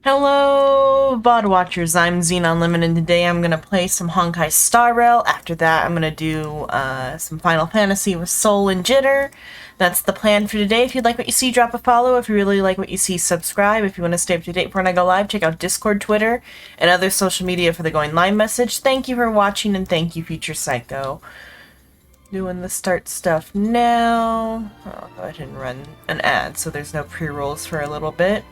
Hello, VOD watchers. I'm Xenon Unlimited, and today I'm gonna play some Honkai Star Rail. After that, I'm gonna do some Final Fantasy with Soul and Jitter. That's the plan for today. If you'd like what you see, drop a follow. If you really like what you see, subscribe. If you want to stay up to date when I go live, check out Discord, Twitter, and other social media for the going live message. Thank you for watching, and thank you, Future Psycho. Doing the start stuff now. I'll go ahead and run an ad so there's no pre-rolls for a little bit.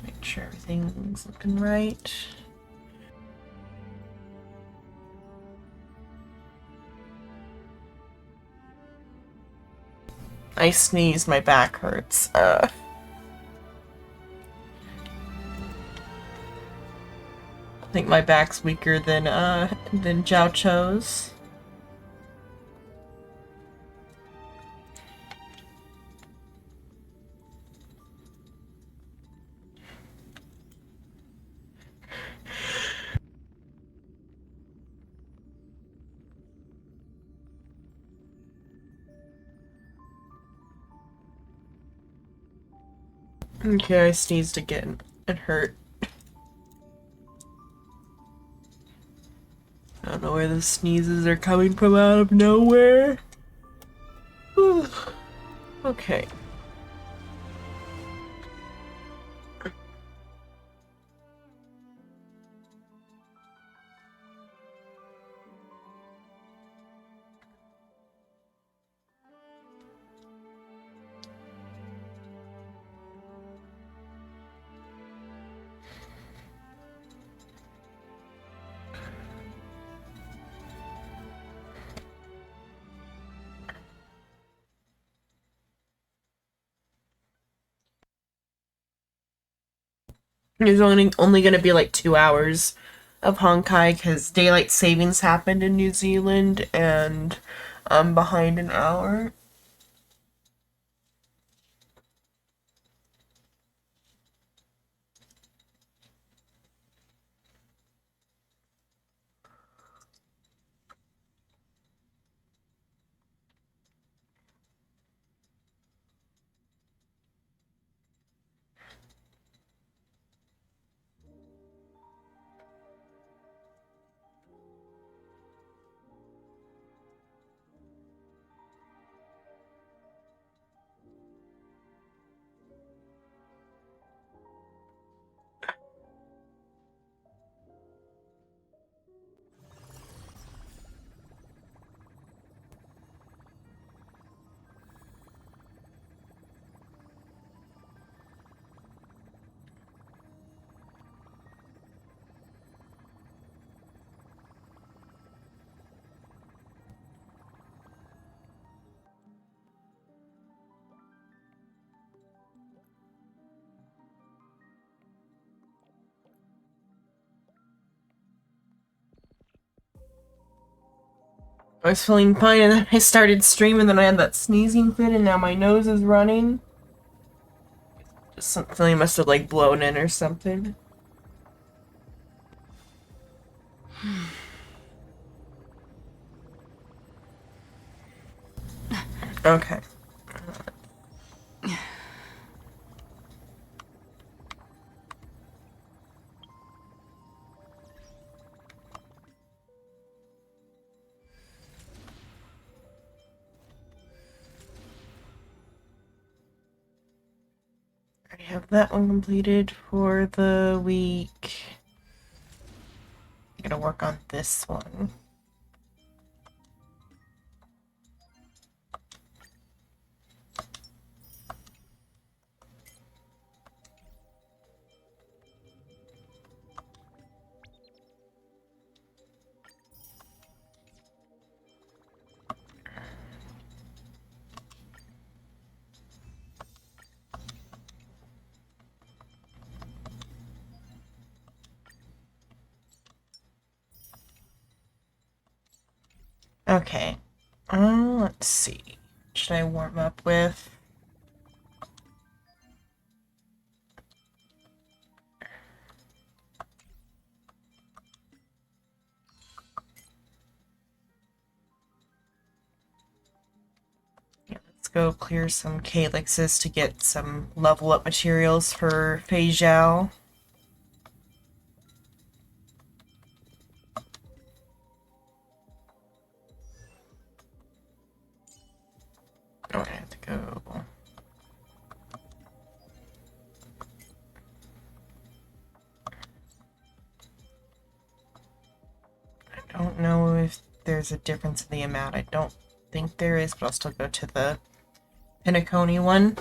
Make sure everything's looking right. I sneezed, my back hurts. I think my back's weaker than Jiao Cho's. Okay, I sneezed again. It hurt. I don't know where the sneezes are coming from out of nowhere. Okay. There's only gonna be like 2 hours of Honkai because daylight savings happened in New Zealand and I'm behind an hour. I was feeling fine and then I started streaming and then I had that sneezing fit and now my nose is running. Just something must have like blown in or something. Okay. I have that one completed for the week. I'm gonna work on this one. Okay. Let's see. Should I warm up with? go clear some calyxes to get some level up materials for Fei Zhao. Oh, I have to go. I don't know if there's a difference in the amount. I don't think there is, but I'll still go to the Pinacone one.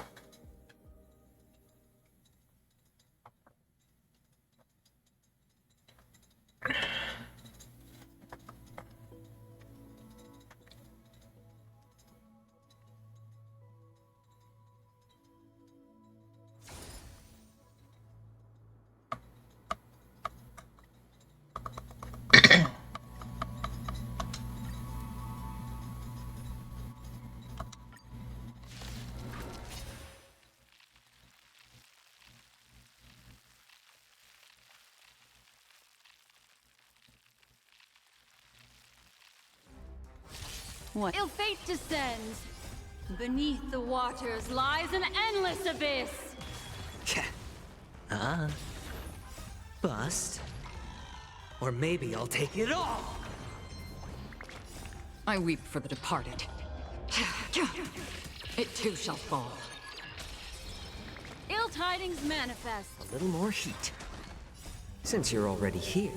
What? Ill fate descends. Beneath the waters lies an endless abyss. Bust. Or maybe I'll take it all. I weep for the departed. It too shall fall. Ill tidings manifest. A little more heat. Since you're already here,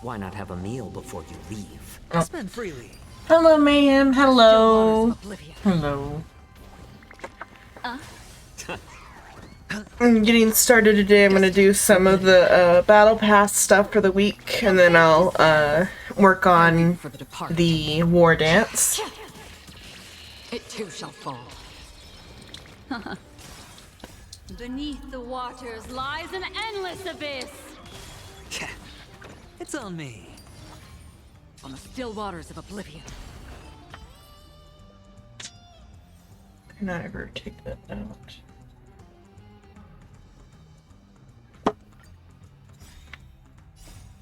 why not have a meal before you leave? Oh. Spend freely. Hello, Mayhem. Hello. Hello. I'm getting started today. I'm going to do some of the Battle Pass stuff for the week, and then I'll work on the Wardance. It too shall fall. Beneath the waters lies an endless abyss. It's on me. On the still waters of oblivion. Can I ever take that out?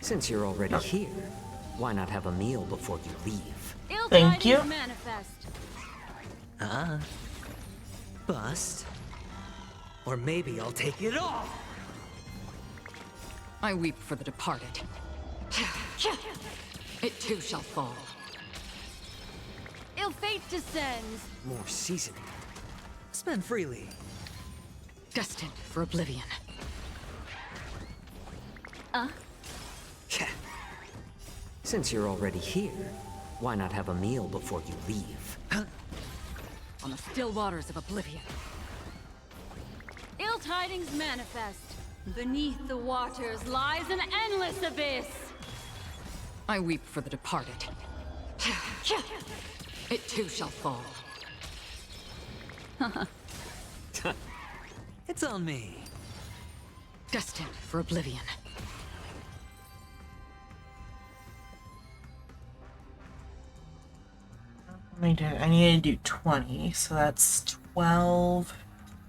Since you're already here, why not have a meal before you leave? Thank you. Manifest. Bust. Or maybe I'll take it all. I weep for the departed. It too shall fall. Ill fate descends. More seasoning. Spend freely. Destined for oblivion. Since you're already here, why not have a meal before you leave? On the still waters of oblivion. Ill tidings manifest. Beneath the waters lies an endless abyss. I weep for the departed. It too shall fall. It's on me. Destined for oblivion. I need to do 20, so that's 12,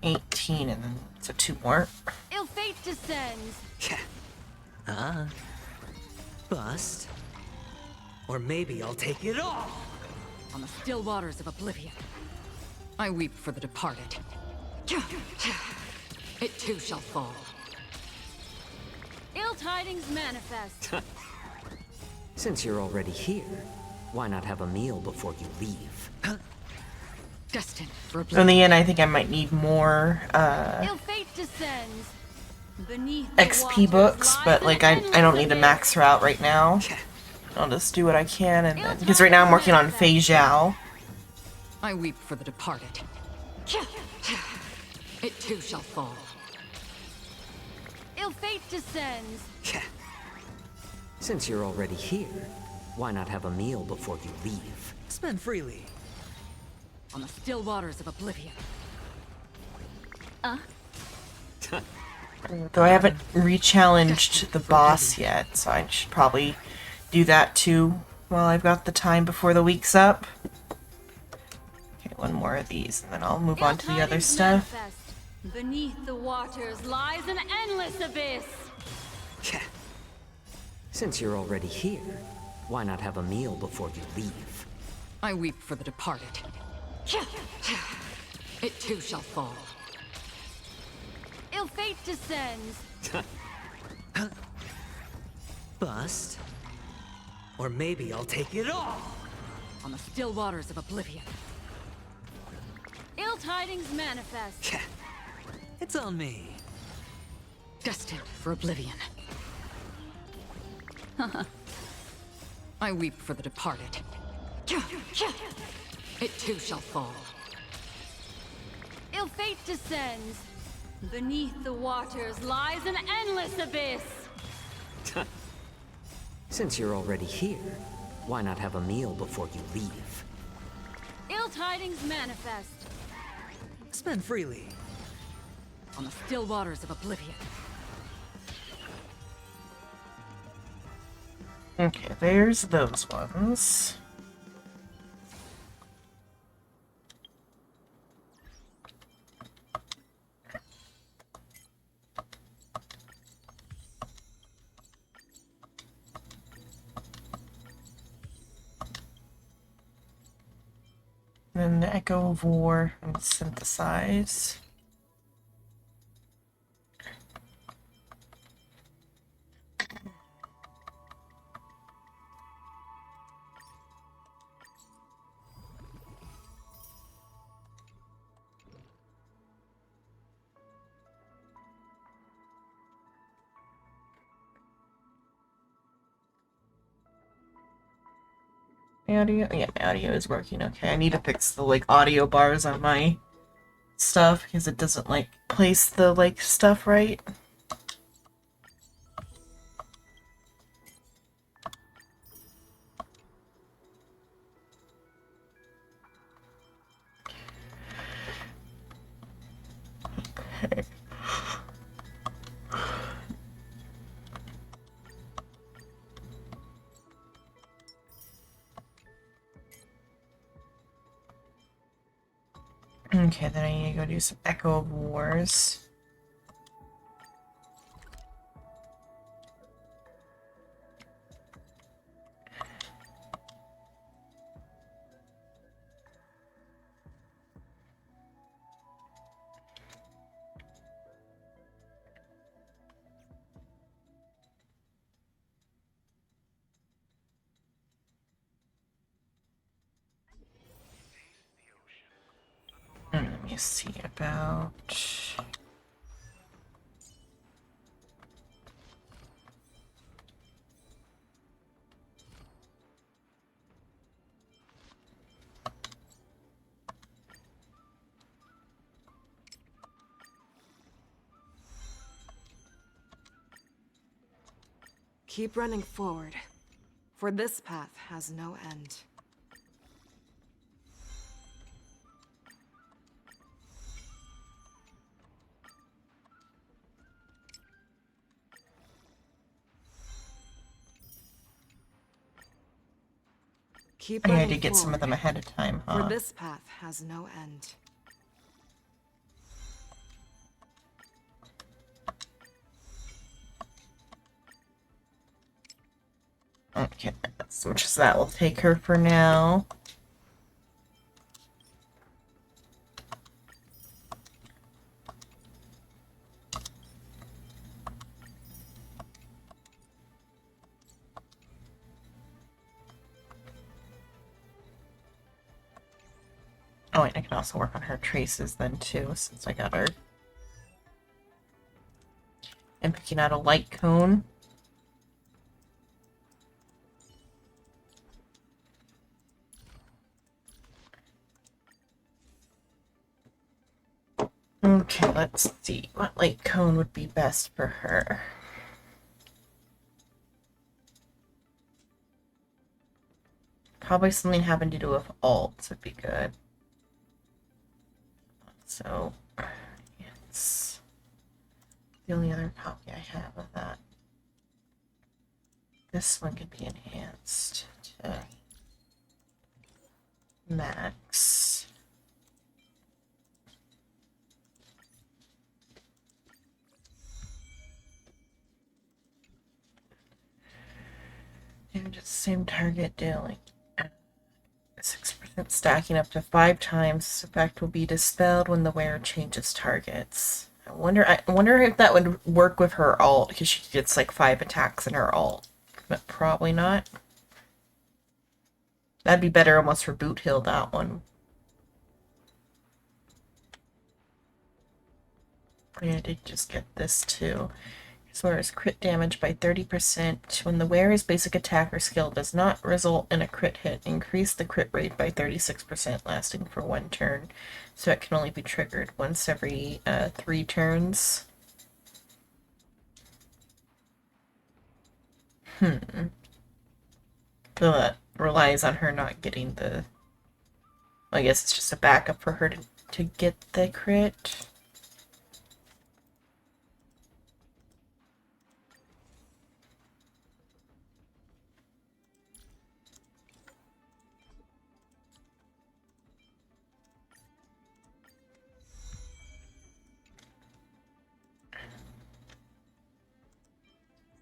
18, and then so 2 more. Ill fate descends. Bust. Or maybe I'll take it all. On the still waters of oblivion. I weep for the departed. It too shall fall. Ill tidings manifest. Since you're already here, why not have a meal before you leave? Destined for So oblivion. in the end, I think I might need more Ill fate descends. Beneath XP books, but like I don't need to max her out right now. I'll just do what I can, and then, because right now I'm working on Fei Zhao. I weep for the departed. It too shall fall. Ill fate descends. Since you're already here, why not have a meal before you leave? Spend freely. On the still waters of oblivion. Though I haven't re-challenged the boss yet, so I should probably do that too while I've got the time before the week's up. Okay, 1 more of these, and then I'll move on to the other stuff. Beneath the waters lies an endless abyss. Since you're already here, why not have a meal before you leave? I weep for the departed. It too shall fall. Ill fate descends. Bust? Or maybe I'll take it all! On the still waters of oblivion. Ill tidings manifest. It's on me. Destined for oblivion. I weep for the departed. It too shall fall. Ill fate descends. Beneath the waters lies an endless abyss. Since you're already here, why not have a meal before you leave? Ill tidings manifest. Spend freely. On the still waters of oblivion. Okay, there's those ones. Then the Echo of War and Synthesize. Audio? Yeah, my audio is working okay. I need to fix the, like, audio bars on my stuff because it doesn't, like, place the, like, stuff right. Okay. Okay, then I need to go do some Echo of Wars. And let me see about... Keep running forward, for this path has no end. Keep I running had to get some of forward, them ahead of time, for huh? this path has no end. Okay, so much as that will take her for now. Oh, wait, I can also work on her traces then too, since I got her. And picking out a light cone. Okay, let's see. What light cone would be best for her? Probably something having to do with alts would be good. So, it's the only other copy I have of that. This one could be enhanced to max. And just same target dealing 6%. It's stacking up to 5 times. This effect will be dispelled when the wearer changes targets. I wonder if that would work with her alt, because she gets like 5 attacks in her alt. But probably not. That'd be better almost for boot heal, that one. Yeah, I did just get this too. Wears crit damage by 30%. When the wearer's basic attack or skill does not result in a crit hit, increase the crit rate by 36%, lasting for 1 turn. So it can only be triggered once every 3 turns. So that relies on her not getting the... I guess it's just a backup for her to get the crit.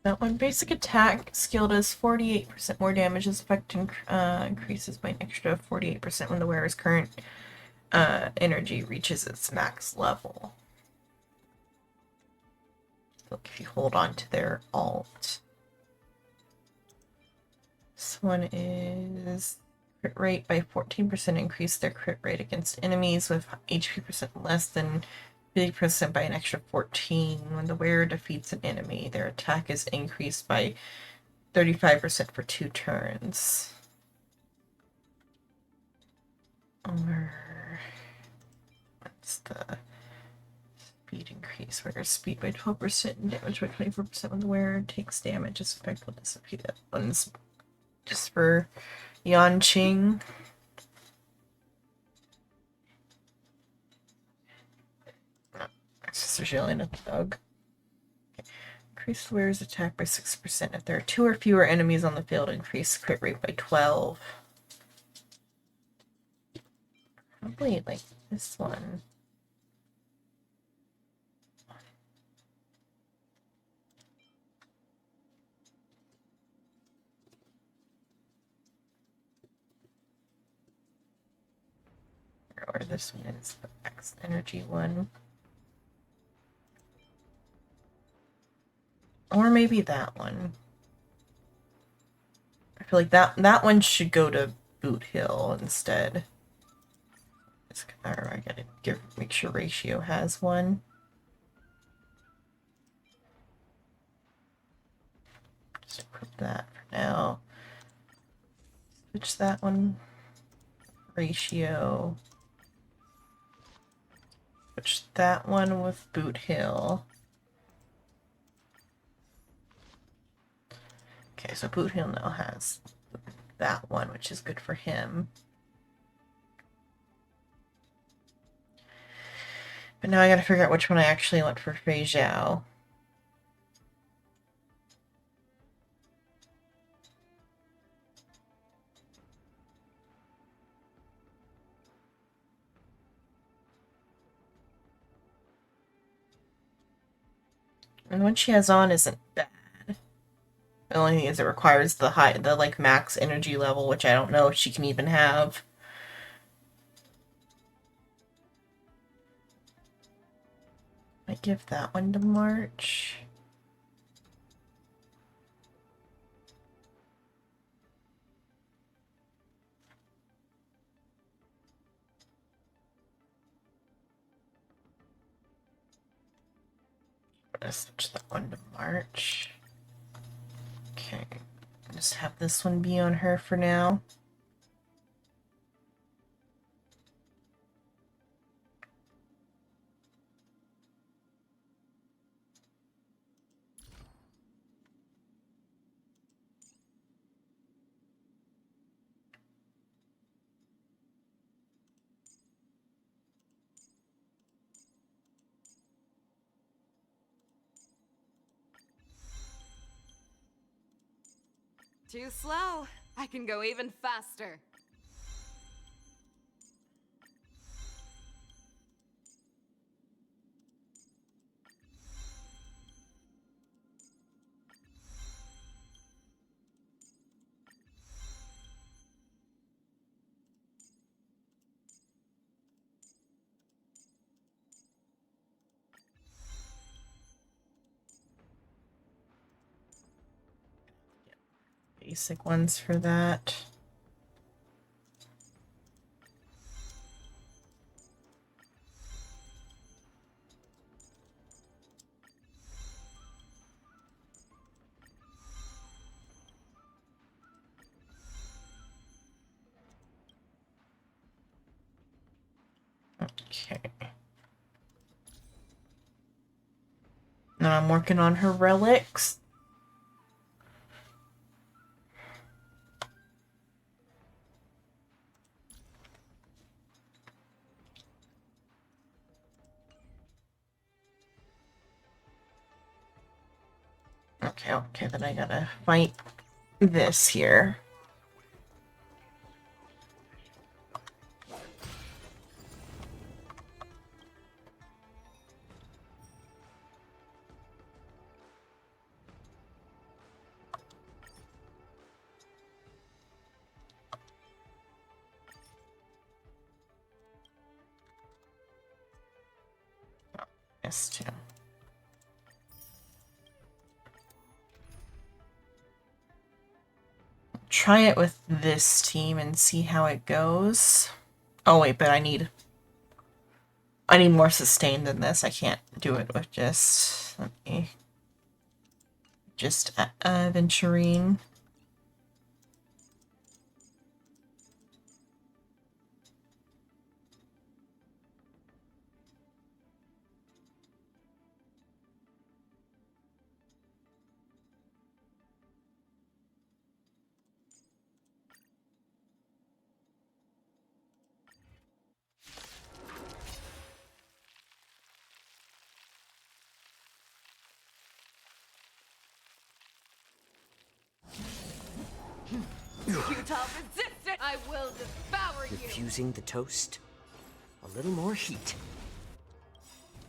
That one basic attack skill does 48% more damage. This effect increases by an extra 48% when the wearer's current energy reaches its max level. Look, if you hold on to their alt. This one is crit rate by 14%. Increase their crit rate against enemies with HP percent less than 50% by an extra 14. When the wearer defeats an enemy, their attack is increased by 35% for 2 turns. Or what's the speed increase? Wearer speed by 12% and damage by 24% when the wearer takes damage. This effect will disappear. That one's just for Yanqing. It's usually a thug. Increase the wearer's attack by 6%. If there are 2 or fewer enemies on the field, increase crit rate by 12. Probably like this one. Or this one is the X energy one. Or maybe that one. I feel like that one should go to Boot Hill instead. Or I gotta make sure Ratio has one. Just equip that for now. Switch that one. Ratio. Switch that one with Boot Hill. Okay, so Boot Hill now has that one, which is good for him. But now I gotta figure out which one I actually want for Fei Zhao. And what she has on isn't bad. The only thing is it requires the like max energy level, which I don't know if she can even have. I give that one to March. Let's switch that one to March. Okay, just have this one be on her for now. Too slow. I can go even faster. basic ones for that. Okay. Now I'm working on her relics. Okay, then I gotta fight this here. Yes, too. Try it with this team and see how it goes. Oh wait, but I need more sustain than this. I can't do it with just Venturine. Futile resistance! I will devour you! Refusing the toast? A little more heat.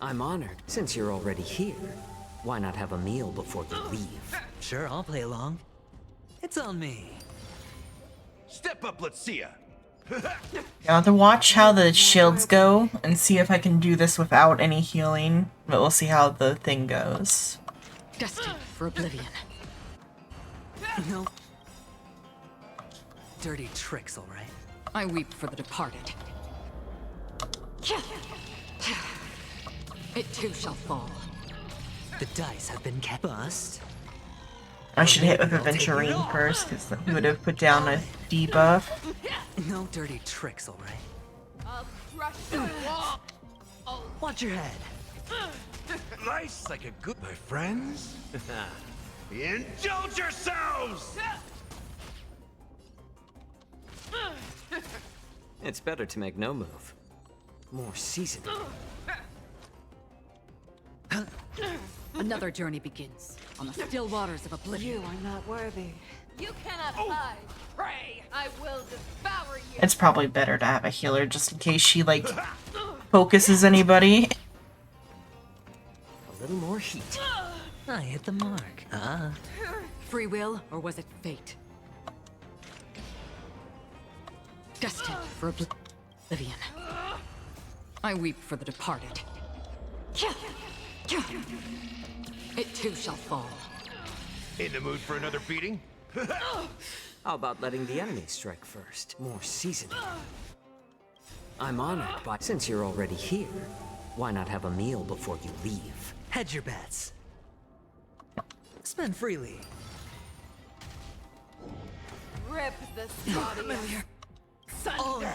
I'm honored. Since you're already here, why not have a meal before you leave? Sure, I'll play along. It's on me. Step up, let's see ya. I'll have to watch how the shields go and see if I can do this without any healing. But we'll see how the thing goes. Destined for oblivion. No. Dirty tricks, all right. I weep for the departed. It too shall fall. The dice have been bust. I should hit with a Venturine first, because he would have put down a debuff. No dirty tricks, all right. I'll crush the wall. Watch your head. Nice like a good, my friends. Indulge yourselves! It's better to make no move. More seasoning. Another journey begins on the still waters of oblivion. You are not worthy. You cannot hide. Pray, I will devour you. It's probably better to have a healer just in case she, like, focuses anybody. A little more heat. I hit the mark. Free will, or was it fate? Destined for oblivion. I weep for the departed. It too shall fall. In the mood for another beating? How about letting the enemy strike first? More seasoning. I'm honored by... Since you're already here, why not have a meal before you leave? Hedge your bets. Spend freely. Rip the familiar. All in.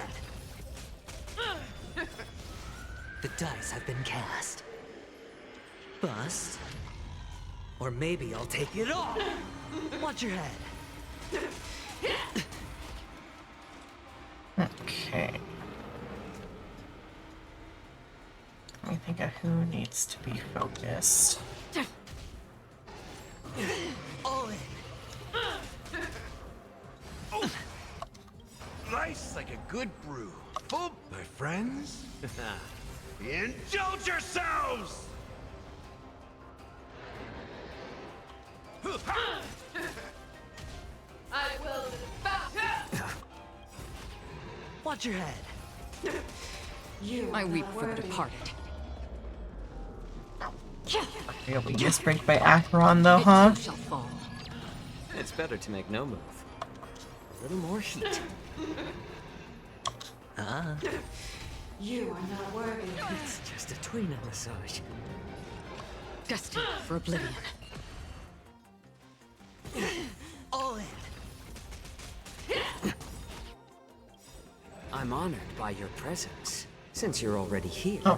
The dice have been cast. Bust. Or maybe I'll take it all. Watch your head. Okay. Let me think of who needs to be focused. All in. Nice like a good brew. Full, my friends. Indulge yourselves! I will devour. Watch your head. You I are weep not for the worthy. departed. You'll be just break by Acheron though, It huh? too shall fall. It's better to make no move. A little more heat. You are not worthy. It's just a tweener massage. Destined for oblivion. All in. I'm honored by your presence. Since you're already here, Oh.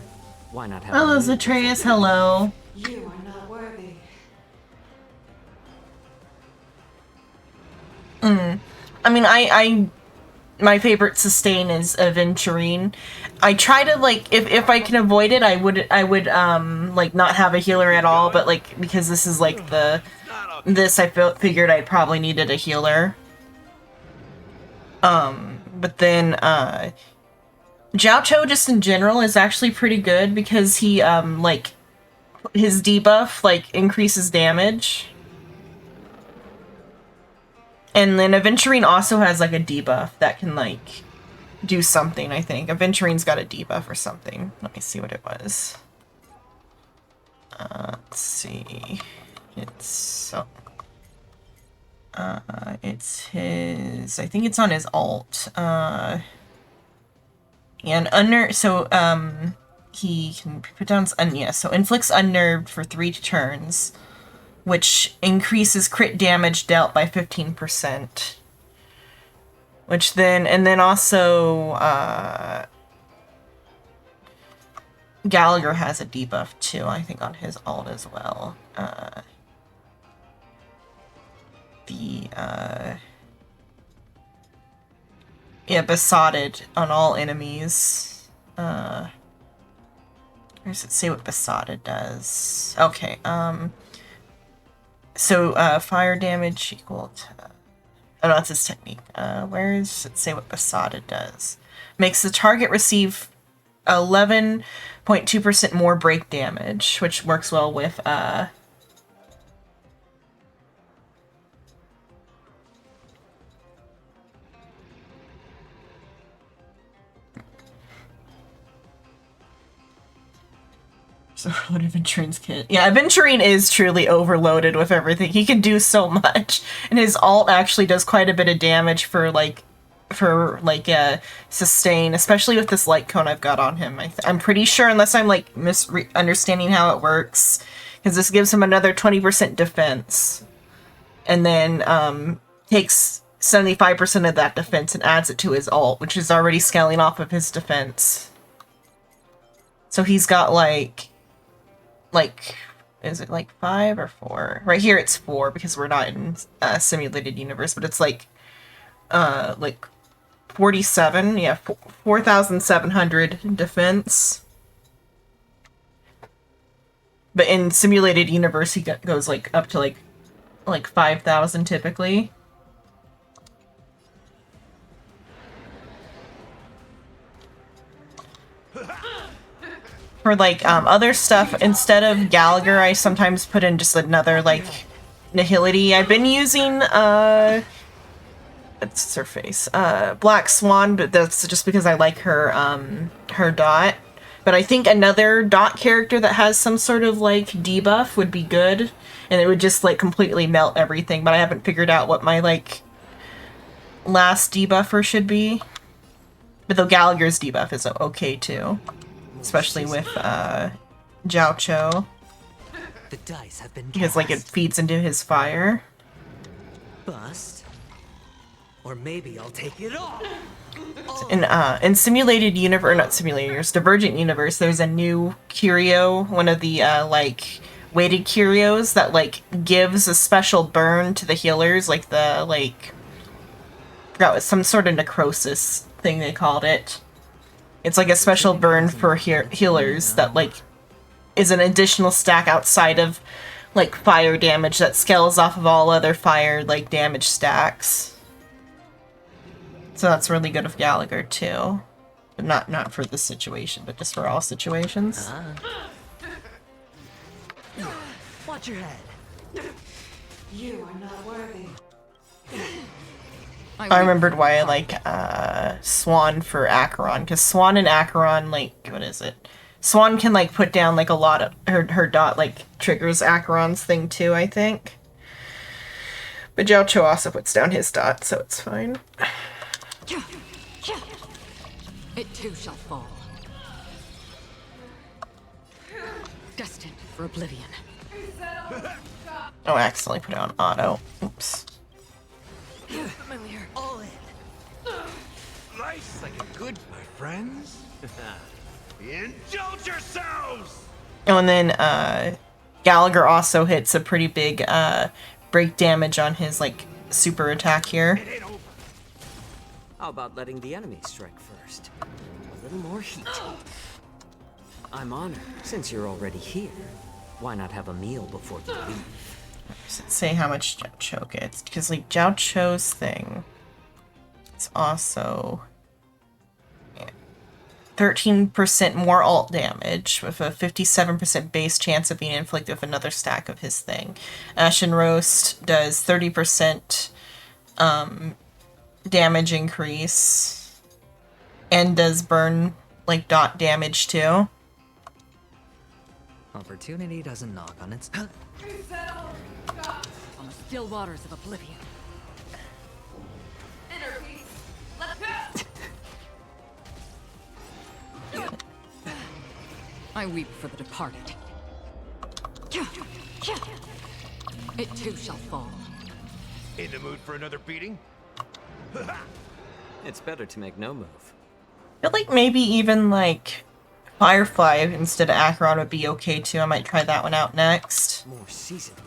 why not have Hello, a meal Zatreus. before- Hello. You are not worthy. I mean, my favorite sustain is Aventurine. I try to, like, if I can avoid it, I would like not have a healer at all, but like because this is like this I figured I probably needed a healer. But then Jiao just in general is actually pretty good because he like his debuff like increases damage. And then Aventurine also has like a debuff that can like do something, I think. Aventurine's got a debuff or something. Let me see what it was. Let's see. It's it's his, I think it's on his alt. And he can put down, yeah, so inflicts unnerved for 3 turns, which increases crit damage dealt by 15%. Which then, and then also, Gallagher has a debuff too, I think, on his alt as well. Yeah, Besotted on all enemies. Where does it say what Besotted does? Okay, so, fire damage equal to... Oh, no, that's his technique. Where does it say what Besotted does? Makes the target receive 11.2% more break damage, which works well with, So what Aventurine's kit? Yeah, Aventurine is truly overloaded with everything. He can do so much, and his alt actually does quite a bit of damage for sustain, especially with this light cone I've got on him. I'm pretty sure, unless I'm like understanding how it works, because this gives him another 20% defense, and then takes 75% of that defense and adds it to his alt, which is already scaling off of his defense. So he's got like, is it like 5 or 4? Right here it's 4 because we're not in a simulated universe, but it's like 47, yeah, 4,700 defense. But in simulated universe he goes like up to like 5,000 typically. For like other stuff, instead of Gallagher, I sometimes put in just another like Nihility. I've been using what's her face? Black Swan, but that's just because I like her her dot. But I think another dot character that has some sort of like debuff would be good, and it would just like completely melt everything, but I haven't figured out what my like last debuffer should be. But though Gallagher's debuff is okay too. Especially with Jiao. The dice have been Because like it feeds into his fire. Bust. Or maybe I'll take it all. In simulated universe, not simulated universe, Divergent Universe, there's a new curio, one of the like weighted curios that like gives a special burn to the healers, like the like I forgot what, some sort of necrosis thing they called it. It's like a special burn for healers that like is an additional stack outside of like fire damage that scales off of all other fire like damage stacks. So that's really good with Gallagher too. But not for this situation, but just for all situations. Watch your head. You are not worthy. I remembered why I like Swan for Acheron, because Swan and Acheron, like, what is it? Swan can like put down like a lot of her dot like triggers Acheron's thing too, I think. But Jiao also puts down his dot, so it's fine. It too shall fall. Destined for oblivion. Oh, I accidentally put it on auto. Oops. Familiar. All in. Life's like a good, my friends. Indulge yourselves! Oh, and then Gallagher also hits a pretty big break damage on his like super attack here. It ain't over. How about letting the enemy strike first? A little more heat. I'm honored. Since you're already here, why not have a meal before you leave? Does it say how much Jiao Cho gets? Because like Jiao Cho's thing, it's also 13% more ult damage with a 57% base chance of being inflicted with another stack of his thing. Ashen Roast does 30% damage increase and does burn like dot damage too. Opportunity doesn't knock on its. On the still waters of oblivion. I weep for the departed. It too shall fall. In the mood for another beating? It's better to make no move. I feel like maybe even like Firefly instead of Acheron would be okay too. I might try that one out next. More seasoned.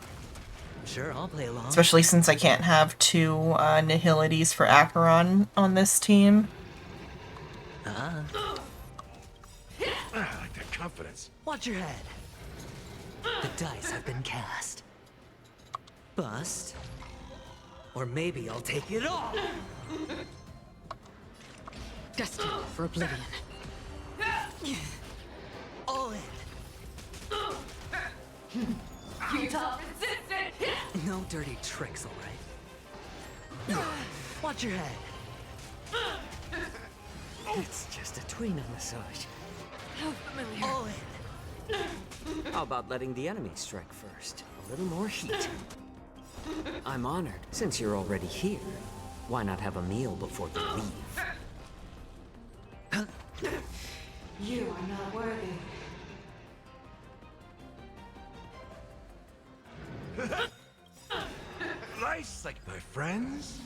Sure, I'll play along. Especially since I can't have two Nihilities for Acheron on this team. Ah, I like that confidence. watch your head. The dice have been cast. Bust. Or maybe I'll take it all. Destined for oblivion. All in. No dirty tricks, all right? Watch your head. It's just a tweener massage. All in. How about letting the enemy strike first? A little more heat. I'm honored. Since you're already here, why not have a meal before you leave? You are not worthy. Life's like my friends.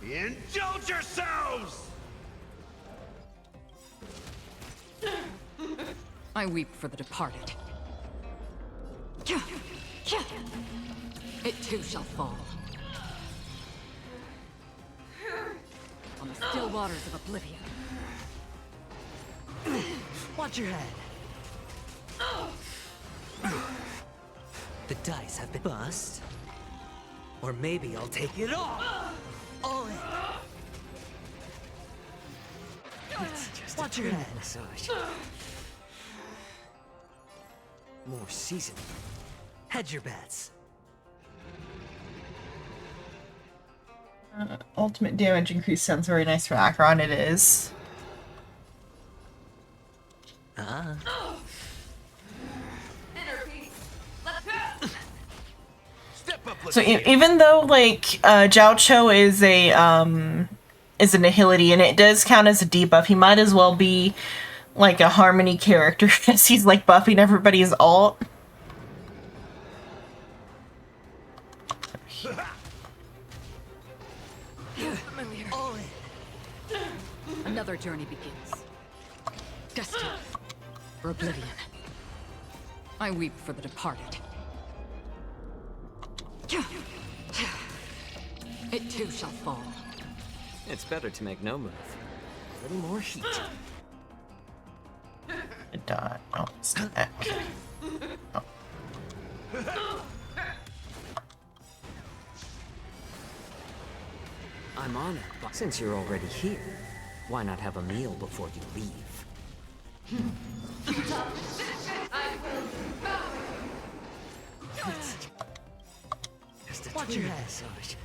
Indulge yourselves! I weep for the departed. It too shall fall. On the still waters of oblivion. Watch your head. The dice have been bust. Or maybe I'll take it all. All in. It's just Watch a your tweener head. massage. More seasoned. Hedge your bets. Ultimate damage increase sounds very nice for Acheron. It is. Ah. Step up, let's So see it. even though like Jiao Cho is a Nihility and it does count as a debuff, he might as well be like a Harmony character because he's like buffing everybody's ult. All in. Another journey begins. Destined for oblivion. I weep for the departed. It too shall fall. It's better to make no move. A little more heat. A dot. Oh, it's not that. Oh. I'm honored, but since you're already here, why not have a meal before you leave? Just a Watch your tweener head. massage.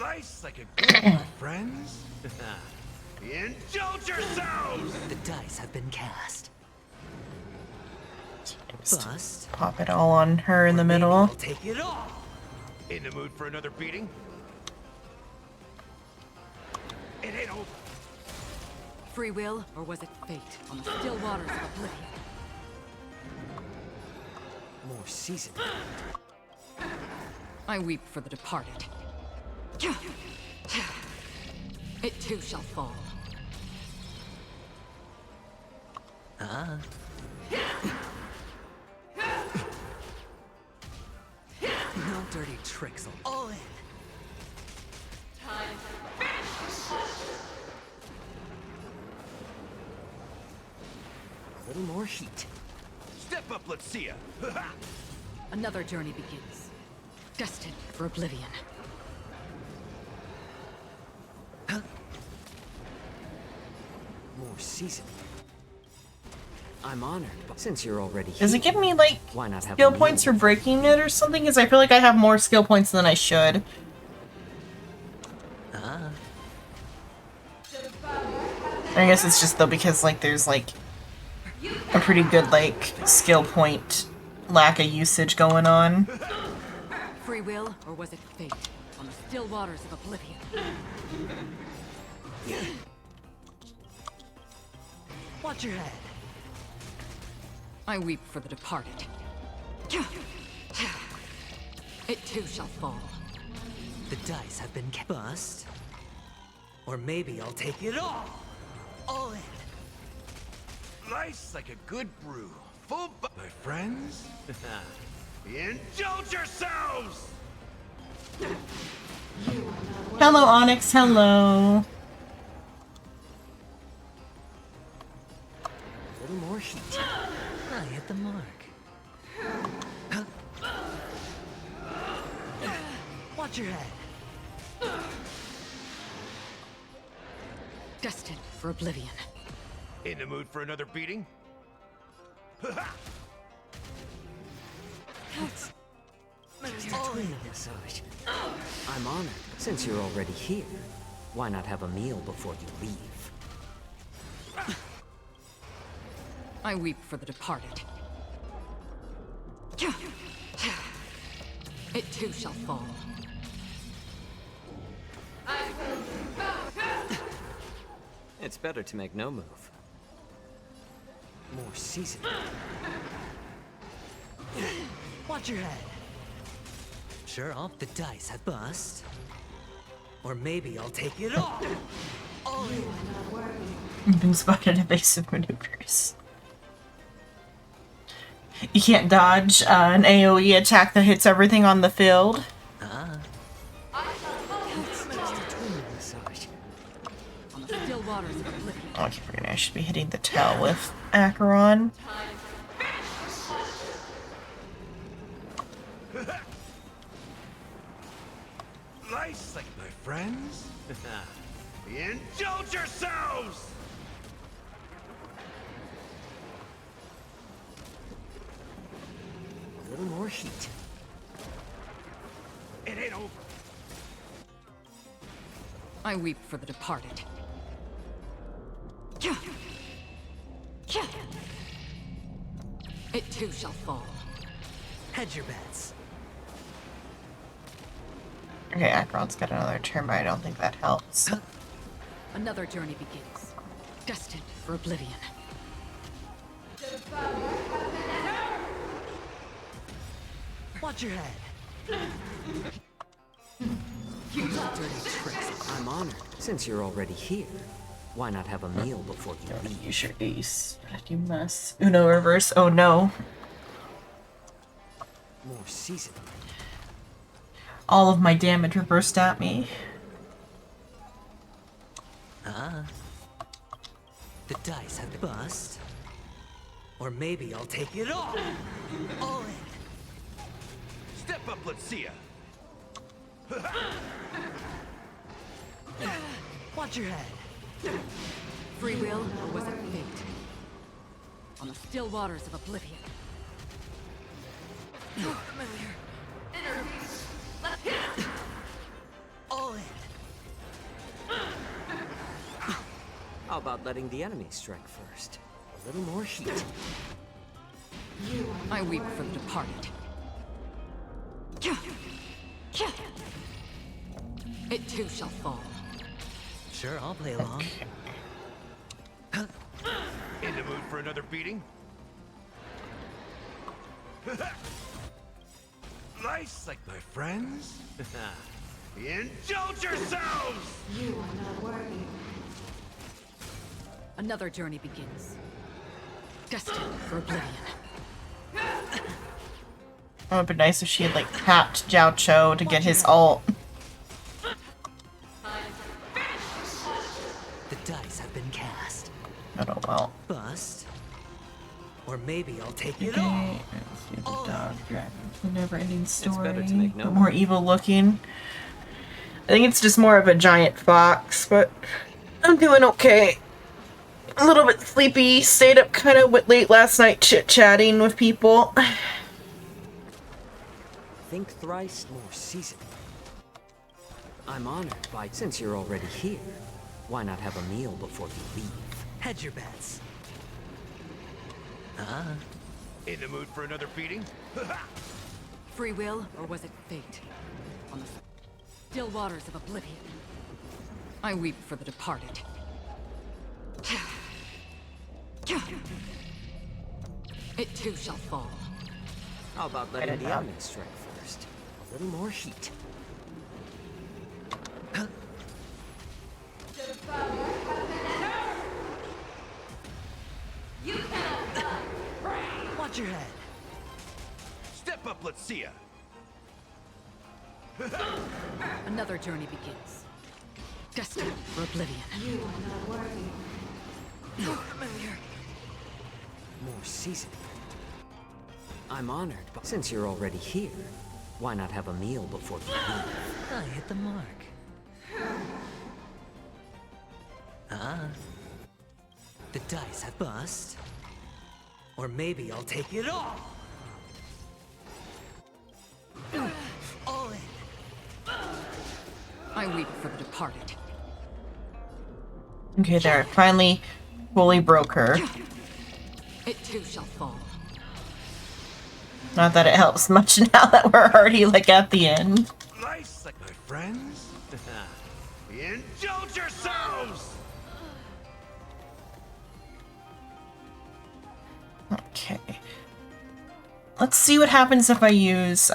Life's like a good, my friends. Indulge yourselves! The dice have been cast. Just Bust. pop it all on her in the Or maybe middle. I'll take it all. In the mood for another beating? It ain't over. Free will, or was it fate on the still waters of oblivion? More seasoned. I weep for the departed. It too shall fall. No dirty tricks. All in. A little more heat. Step up, let's see ya. Another journey begins. Destined for oblivion. More seasoned. I'm honored, but since you're already here, Does it give me, like, why not have skill a meal? points for breaking it or something? Because I feel like I have more skill points than I should. I guess it's just, though, because, like, there's, like, a pretty good, like, skill point lack of usage going on. Free will, or was it fate on the still waters of oblivion? Watch your head. I weep for the departed. It too shall fall. The dice have been bust. Or maybe I'll take it all in. Nice like a good brew. My friends? Indulge yourselves! Hello, Onyx. Hello. A little more heat. I hit the mark. Watch your head. Destined for oblivion. In the mood for another beating? Massage. I'm honored, but since you're already here, why not have a meal before you leave? I weep for the departed. It too shall fall. It's better to make no move. More seasoned. Watch your head. Sure, the dice have bust. Or maybe I'll take it all in. You've been spotted evasive maneuvers. You can't dodge an AoE attack that hits everything on the field. Massage. On the still waters of oblivion. Oh, I keep forgetting I should be hitting the tail with Acheron. Nice like my friends? Indulge yourselves! A little more heat. It ain't over. I weep for the departed. It too shall fall. Hedge your bets. Okay, Acheron's got another turn, but I don't think that helps. Another journey begins. Destined for oblivion. Watch your head. Dirty tricks. I'm honored, since you're already here, why not have a meal before you leave? Use your ace. But you must. Uno reverse. Oh no. More seasoned. All of my damage reversed at me. The dice have been bust. Or maybe I'll take it all in. Step up, let's see ya. Watch your head. Free will, or was it fate? On the still waters of oblivion. All in. How about letting the enemy strike first? A little more heat. I weep for the departed. It too shall fall. Sure, I'll play along. In the mood for another beating? Nice, like my friends? Indulge yourselves! Another journey begins. Destined for oblivion. It would be nice if she had, like, tapped Jiao Cho to get his ult. The dice have been cast. Oh, well. Bust. Or maybe I'll take it all. Okay, let's do the dog dragon. Never-ending story. better to make no But more evil looking. I think it's just more of a giant fox, but I'm doing okay. A little bit sleepy. Stayed up kind of late last night chit-chatting with people. Think thrice more seasoned. I'm honored by, since you're already here, why not have a meal before you leave? Hedge your bets. In the mood for another beating? Free will, or was it fate? On the still waters of oblivion, I weep for the departed. It too shall fall. How about letting the enemy strike first? A little more heat. Watch your head. Step up, let's see ya. Another journey begins. Destined for oblivion. More seasoned. I'm honored, but since you're already here, why not have a meal before you leave? I hit the mark. The dice have bust. Or maybe I'll take it all. All in. I weep for the departed. Okay, there. Finally, fully broke her. It too shall fall. Not that it helps much now that we're already, like, at the end. Nice, like my friends? Indulge yourselves! Okay. Let's see what happens if I use,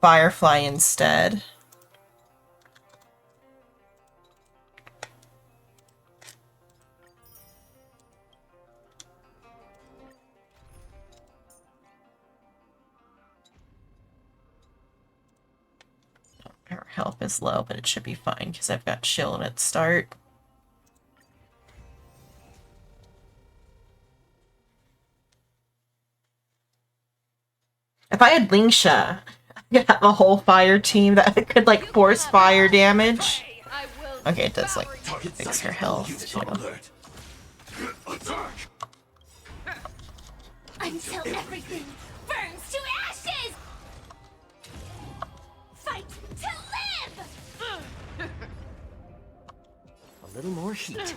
Firefly instead. Her health is low, but it should be fine because I've got shield at start. If I had Lingsha, I could have a whole fire team that could, like, force fire damage. Okay, it does, like, fix her health, too. Until everything burns to ashes! Fight to live! A little more heat.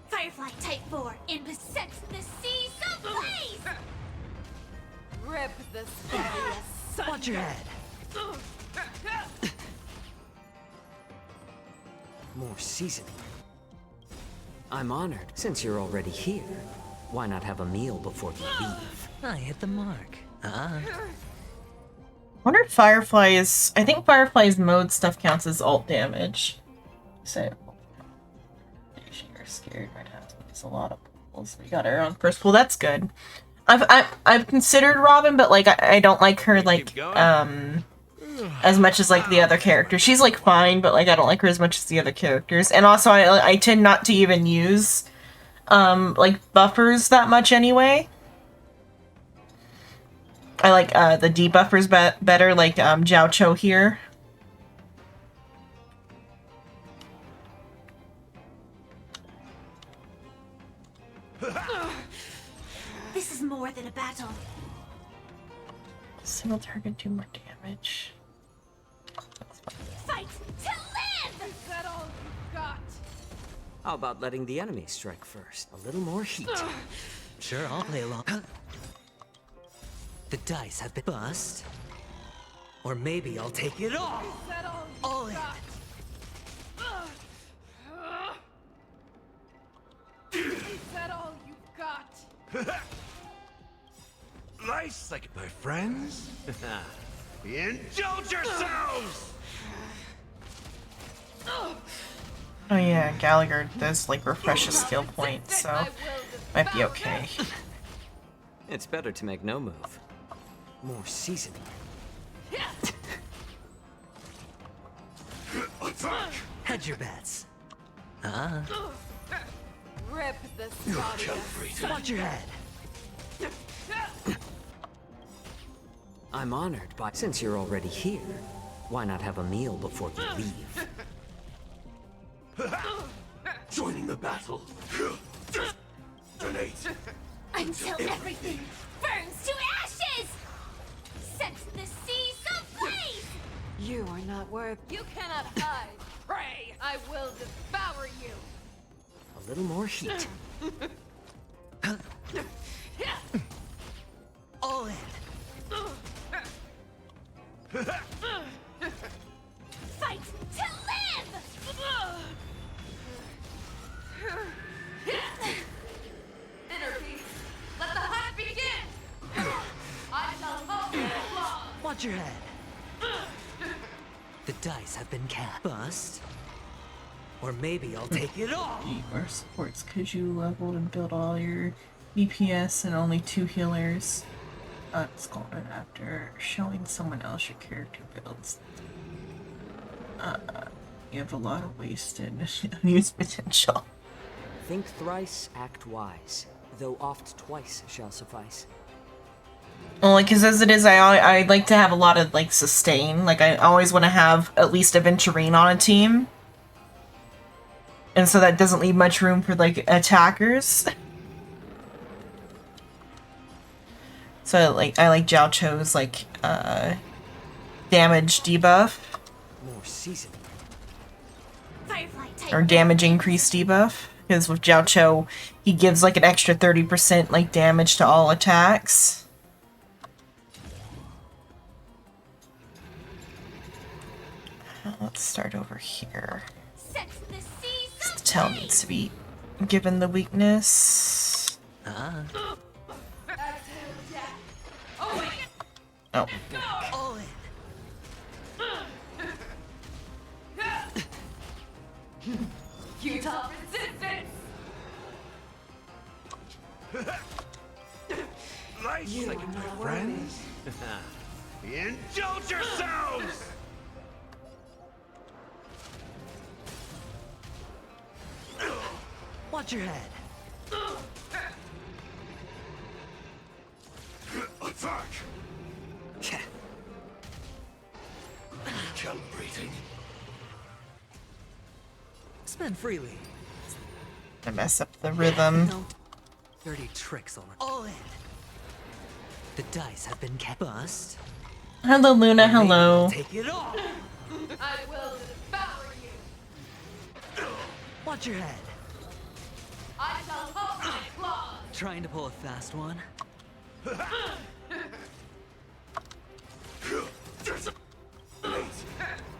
Firefly Type 4 and besets the seas of blaze! Rip the skies. Watch your head. More seasoned. I'm honored, since you're already here. Why not have a meal before you leave? I hit the mark. Wonder if Firefly is... I think Firefly's mode stuff counts as ult damage. So... You're scared right now. It's a lot of pools. We got her on first pool. That's good. I've considered Robin, but, like, I don't like her, like, as much as, like, the other characters. She's, like, fine, but, like, I don't like her as much as the other characters. And also, I tend not to even use, like, buffers that much anyway. I like, the debuffers better, like, Jiao Cho here. This is more than a battle. Single target do more damage. Fight to live! Is that all you got? How about letting the enemy strike first? A little more heat. Sure, I'll play along. The dice have been bust. Or maybe I'll take it all. All in. Is that all you've got? Nice, like my friends. Indulge yourselves! Oh yeah, Gallagher does like refresh a skill point, so might be okay. It's better to make no move. More seasoning. Hedge your bets. Rip the stardust. Watch your head. I'm honored by. Since you're already here, why not have a meal before you leave? Joining the battle. Donate. Until everything burns to ashes! Set the seas ablaze! You are not worth. You cannot hide. Pray, I will devour you. A little more heat. All in. Fight to live! Inner peace. Let the hunt begin. I shall hope and applaud. Watch your head. The dice have been cast. Bust. Or maybe I'll take it all. Or supports because you leveled and built all your DPS and only 2 healers. It's going after showing someone else your character builds. You have a lot of wasted unused potential. Think thrice, act wise. Though oft twice shall suffice. Well, like, cause as it is, I like to have a lot of like sustain. Like, I always want to have at least a Venturine on a team, and so that doesn't leave much room for like attackers. So like, I like Jiao Cho's like damage debuff More seasoning. Firefly type. or damage increase debuff. Because with Jiao Cho, he gives like an extra 30% like damage to all attacks. Let's start over here. Set the seas The tail needs to be given the weakness. Oh. All in. Futile resistance. Nice, like my friends. Indulge yourselves! Watch your head. Attack! Calibrating. Spend freely. I mess up the rhythm. No dirty tricks on all in. The dice have been bust. Hello, Luna. Maybe Hello. I'll take it all. I will devour you. Watch your head. I shall hope and applaud. Trying to pull a fast one.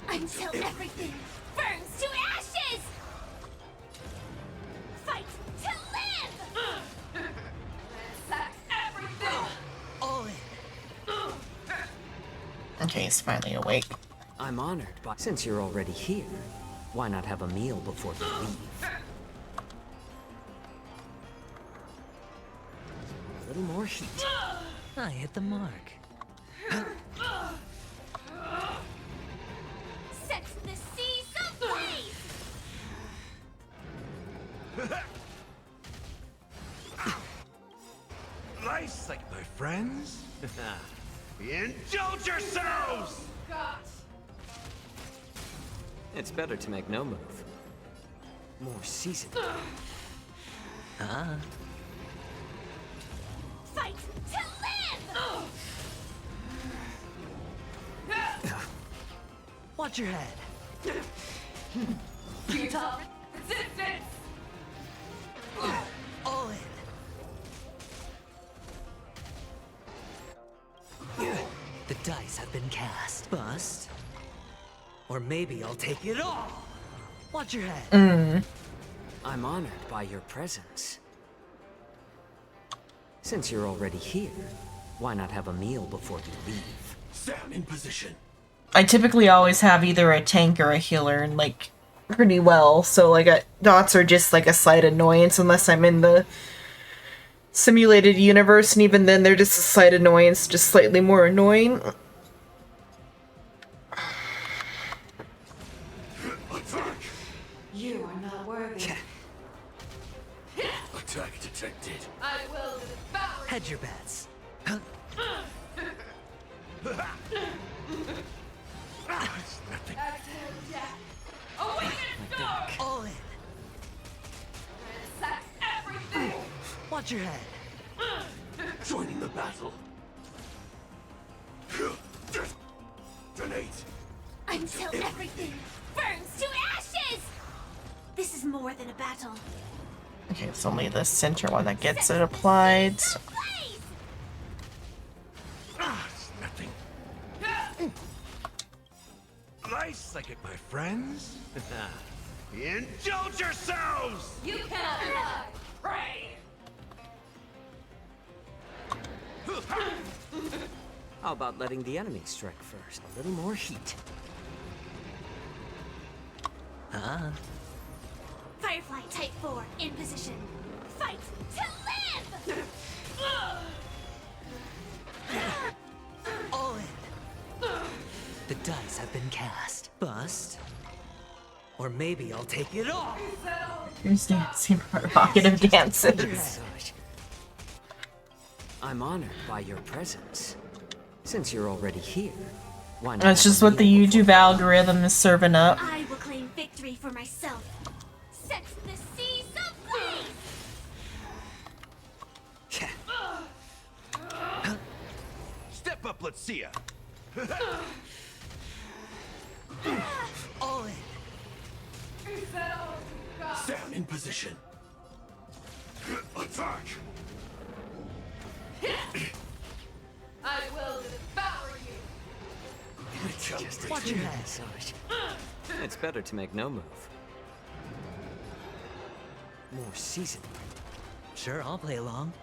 until everything burns to ashes! Fight to live! Sack everything! All in. Okay, he's finally awake. I'm honored, but since you're already here, why not have a meal before you leave? A little more heat. I hit the mark. Set the seas ablaze! Nice, like my friends. Indulge yourselves! Got It's better to make no move. More seasoned. Fight to live! Watch your head. futile resistance! The dice have been cast. Bust. Or maybe I'll take it all. Watch your head. I'm honored by your presence. Since you're already here, why not have a meal before you leave? Sam in position. I typically always have either a tank or a healer, and like pretty well. So like dots are just like a slight annoyance unless I'm in the simulated universe, and even then they're just a slight annoyance, just slightly more annoying. Attack! You are not worthy. Attack detected. I will devour Hedge your bets. It's nothing. All in. everything. Watch your head. Joining the battle. Donate. Until everything burns to ashes! This is more than a battle. Okay, it's only the center one that gets it applied. So blaze! It's nothing. Nice like it, my friends. Indulge yourselves! You cannot lie. Pray. How about letting the enemy strike first? A little more heat. Firefly Type 4 in position. Fight to live! All in. The dice have been cast. Bust. Or maybe I'll take it all. Here's dancing provocative dances. I'm honored by your presence. Since you're already here, why not? That's have just a what the meal before YouTube algorithm is serving up. I will claim victory for myself. Set the seas ablaze! Step up, let's see ya. All in. Sam in position. Attack! I will devour you. Watch your head. It's better to make no move. More seasoned. Sure, I'll play along.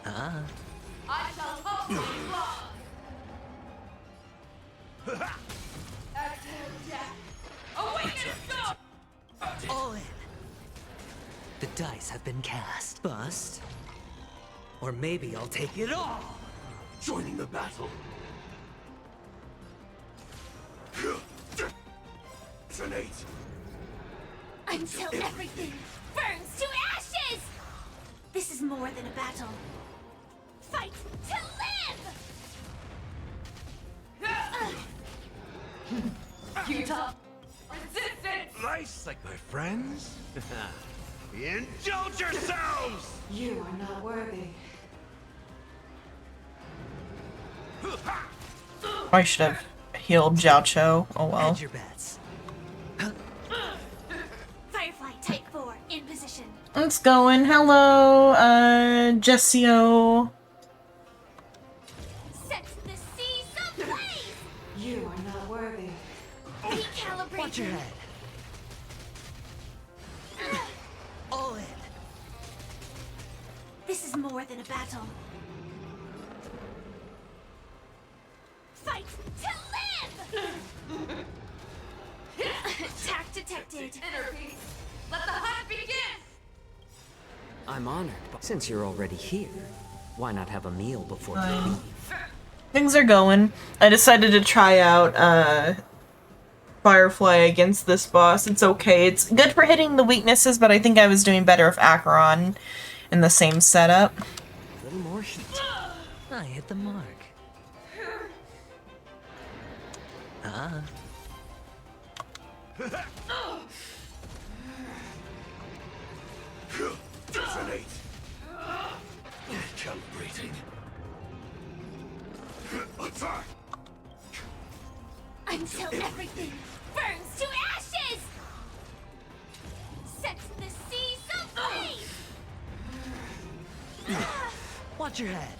I shall hold you long. Exhale death. Awaken yourself. All in. The dice have been cast. Bust. Or maybe I'll take it all. Joining the battle. Donate. Until everything burns to ashes! This is more than a battle. Fight to live! Utah. Resistance. Nice like my friends. Indulge yourselves! You are not worthy. I should have healed Jiao Cho. Oh well. Hedge your bets. Firefly Type 4 in position. It's going. Hello, Jessio. Set the seas ablaze! You are not worthy. Recalibrating. Watch your head. All in. This is more than a battle. Fight to live! Attack detected. Inner peace. Let the hunt begin. I'm honored, but since you're already here, why not have a meal before you leave? Things are going. I decided to try out Firefly against this boss. It's okay. It's good for hitting the weaknesses, but I think I was doing better with Acheron in the same setup. A little more heat. I hit the mark. Donate. Calibrating. Attack! Until everything burns to ashes! Set the seas ablaze! Watch your head.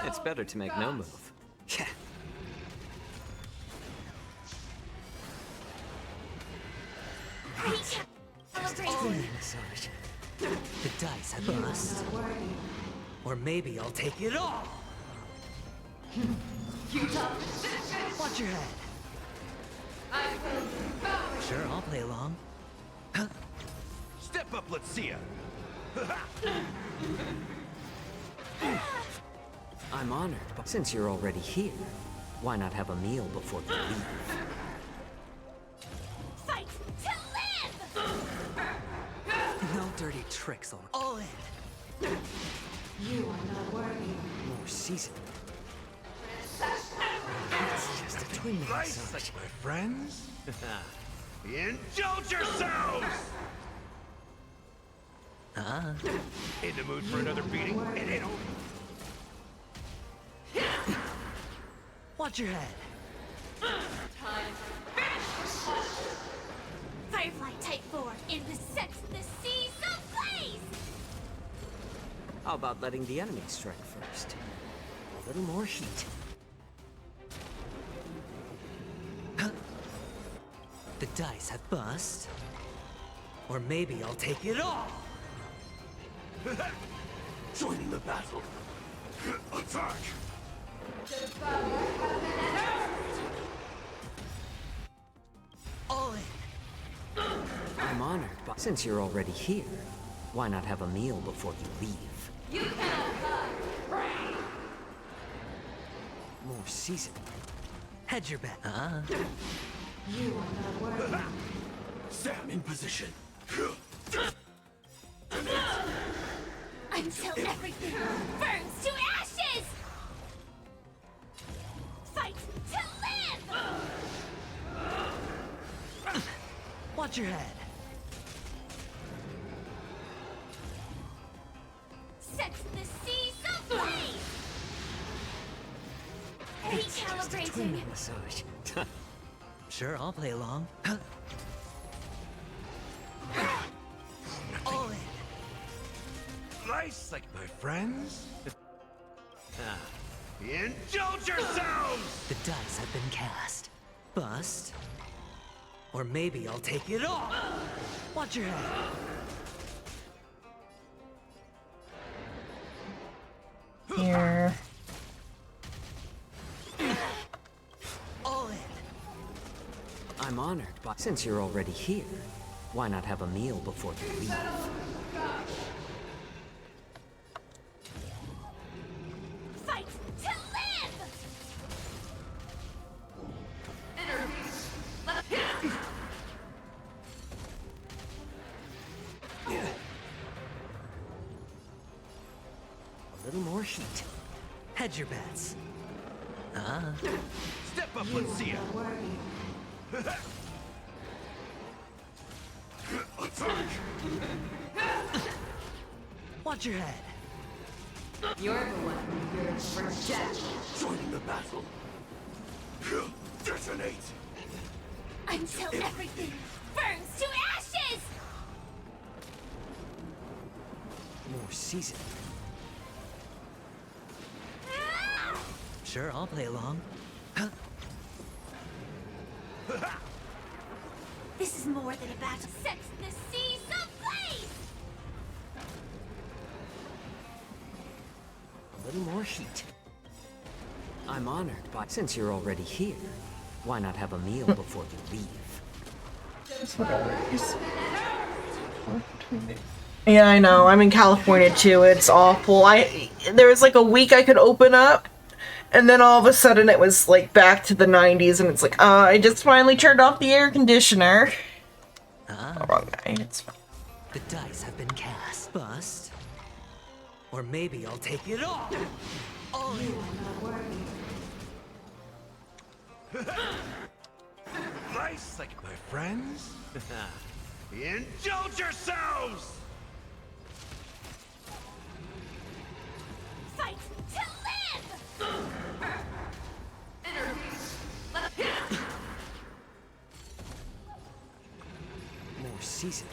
It's better to make no move. Celebrating. Massage. The dice have bust. Or maybe I'll take it all. Watch your head. Sure, I'll play along. Step up, let's see ya. I'm honored, but since you're already here, why not have a meal before you leave? Fight to live! No dirty tricks, all in. More seasoned. It's just a twin Nice, massage. like my friends. Indulge yourselves! In the mood for another beating? It ain't over. Watch your head. Firefly Type 4 in the sets the seas ablaze! How about letting the enemy strike first? A little more heat. The dice have bust. Or maybe I'll take it all. Joining the battle. Attack! All in. I'm honored, but since you're already here, why not have a meal before you leave? More seasoned. Hedge your bet. Sam in position. Until everything burns to ashes! Fight to live! Watch your head. Set the seas ablaze! Recalibrating. Massage. Sure, I'll play along. All in. Nice, like my friends. Indulge yourselves! The dice have been cast. Bust. Or maybe I'll take it all. Watch your head. Here. All in. I'm honored, but since you're already here, why not have a meal before you leave? Fight to live! A little more heat. Hedge your bets. Step up, let's see ya. Attack! Watch your head. You're the one yearning for death. Joining the battle. Detonate! Until everything burns to ashes! More seasoned. Sure, I'll play along. This is more than a battle. Set the seas ablaze! A little more heat. I'm honored, but since you're already here, why not have a meal before you leave? Yeah, I know. I'm in California too. It's awful. There was like a week I could open up, and then all of a sudden it was like back to the 90s, and it's like, I just finally turned off the air conditioner. Oh, wrong guy. It's fine. The dice have been cast. Bust. Or maybe I'll take it all. All in. Nice, like my friends. Indulge yourselves! Fight to live! More seasoned.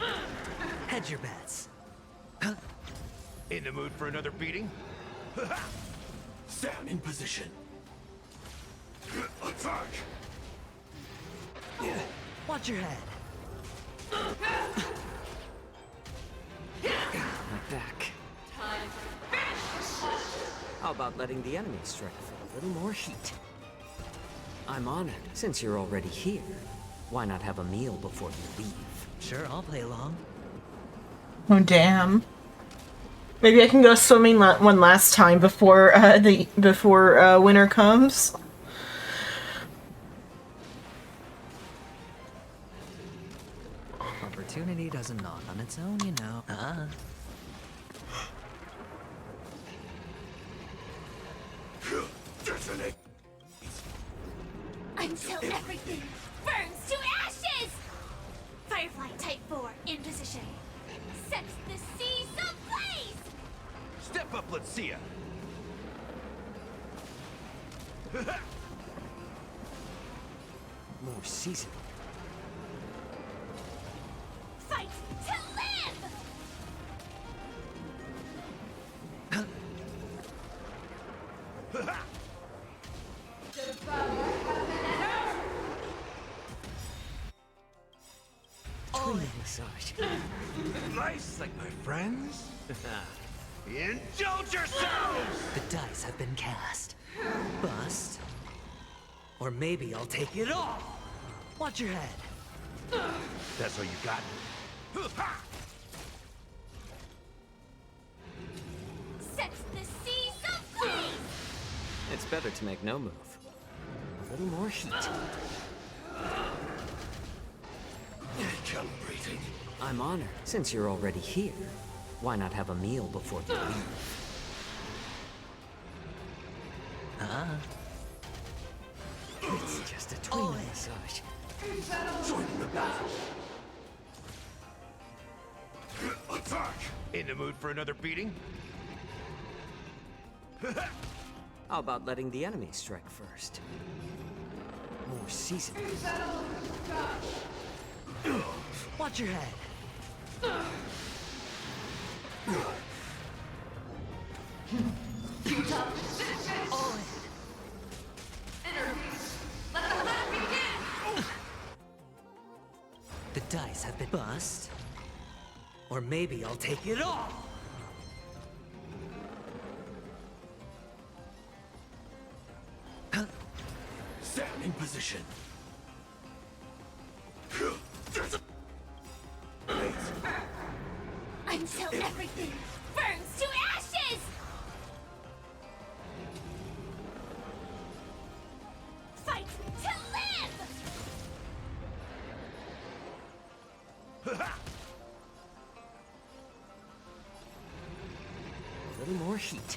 Hedge your bets. In the mood for another beating? Sam in position. Attack! Watch your head. My back. How about letting the enemy strike for a little more heat? I'm honored. Since you're already here, why not have a meal before you leave? Sure, I'll play along. Oh damn. Maybe I can go swimming one last time before winter comes. Opportunity doesn't knock on its own, you know. Until everything burns to ashes! Firefly Type 4 in position. Set the seas ablaze! Step up, let's see ya. More seasoning. Fight to live! Twin massage. Nice, like my friends. Indulge yourselves! The dice have been cast. Bust. Or maybe I'll take it all. Watch your head. That's all you got? Set the seas ablaze! It's better to make no move. A little more heat. Calibrating. I'm honored. Since you're already here, why not have a meal before you leave? It's just a twin massage. Join the battle. Attack! In the mood for another beating? How about letting the enemy strike first? More seasoning. Watch your head. All in. The dice have been bust. Or maybe I'll take it all. Stand in position. Until everything burns to ashes! Fight to live! A little more heat.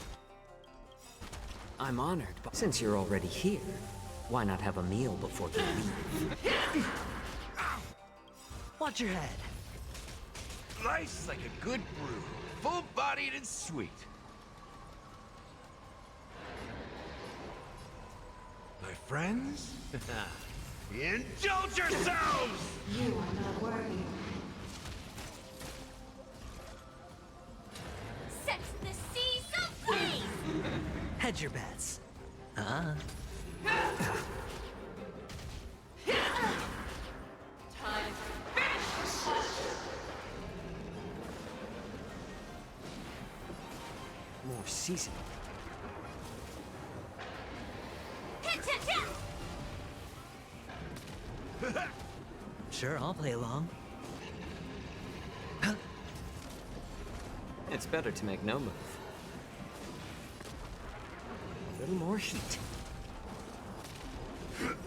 I'm honored, but since you're already here, why not have a meal before you leave? Watch your head. Nice, like a good brew. Full-bodied and sweet. My friends? Indulge yourselves! You are not worthy. Set the seas ablaze! Hedge your bets. More seasoning. Hit, hit, hit! Sure, I'll play along. It's better to make no move. A little more heat.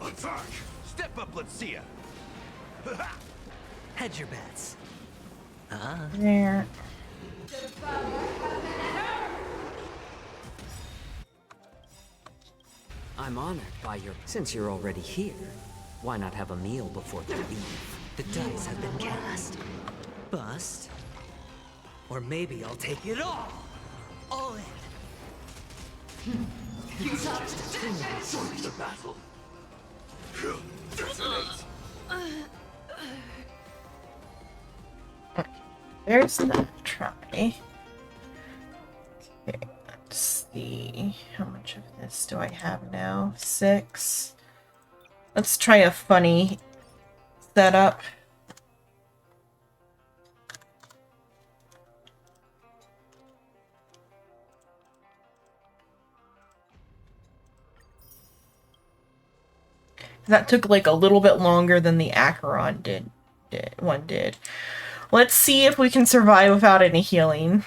Attack! Step up, let's see ya. Hedge your bets. There. I'm honored by your... Since you're already here, why not have a meal before you leave? The dice have been cast. Bust. Or maybe I'll take it all. All in. Join the battle. Detonate. There's that try. Okay, let's see. How much of this do I have now? 6. Let's try a funny setup. That took like a little bit longer than the Acheron did. Let's see if we can survive without any healing.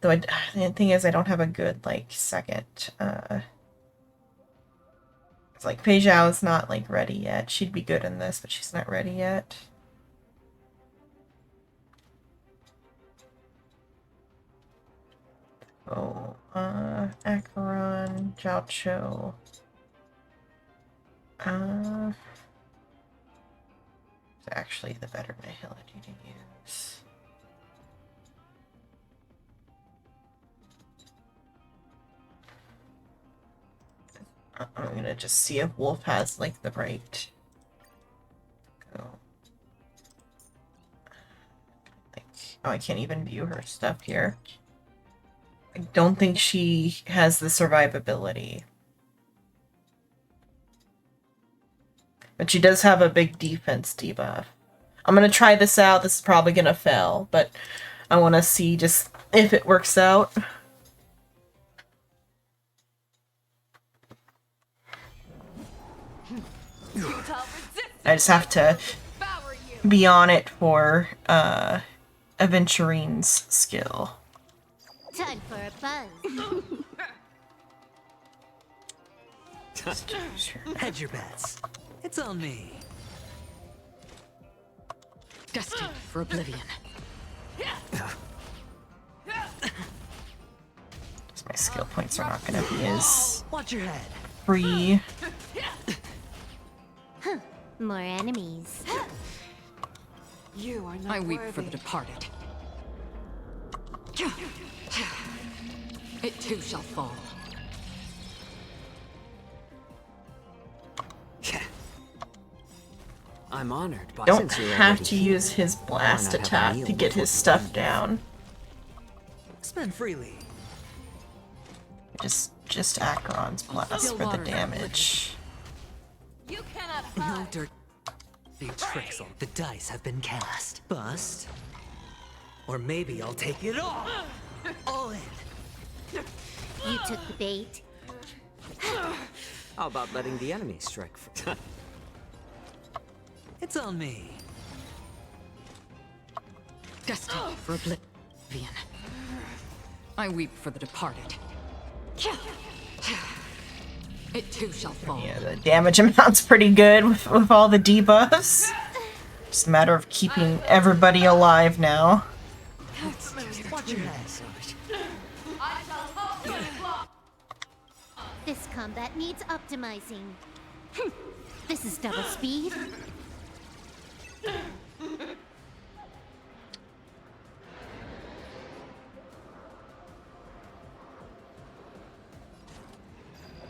Though the thing is, I don't have a good like second. It's like Fei Zhao is not like ready yet. She'd be good in this, but she's not ready yet. Oh, Acheron, Zhao Cho. It's actually the better Nihility to use. I'm gonna just see if Wolf has like the right. Go. Like, oh, I can't even view her stuff here. I don't think she has the survivability. But she does have a big defense debuff. I'm gonna try this out. This is probably gonna fail, but I want to see just if it works out. I just have to be on it for Aventurine's skill. Time for a buzz. Hedge your bets. It's on me. Destined for oblivion. My skill points are not going to be as Watch your head. free. More enemies. You are not I weep worthy. for the departed. It too shall fall. I'm honored by Don't since you're have already to here, use his blast why not have a attack meal to get before his you stuff leave? down. Spend freely. Just Acheron's blast for the damage. You cannot No hide. dirt. Big tricks on the dice have been cast. Bust. Or maybe I'll take it all. All in. You took the bait. How about letting the enemy strike first? It's on me. Destined for oblivion. I weep for the departed. It too shall fall. Yeah, the damage amount's pretty good with all the debuffs. Just a matter of keeping everybody alive now. Watch your head. This combat needs optimizing. This is double speed.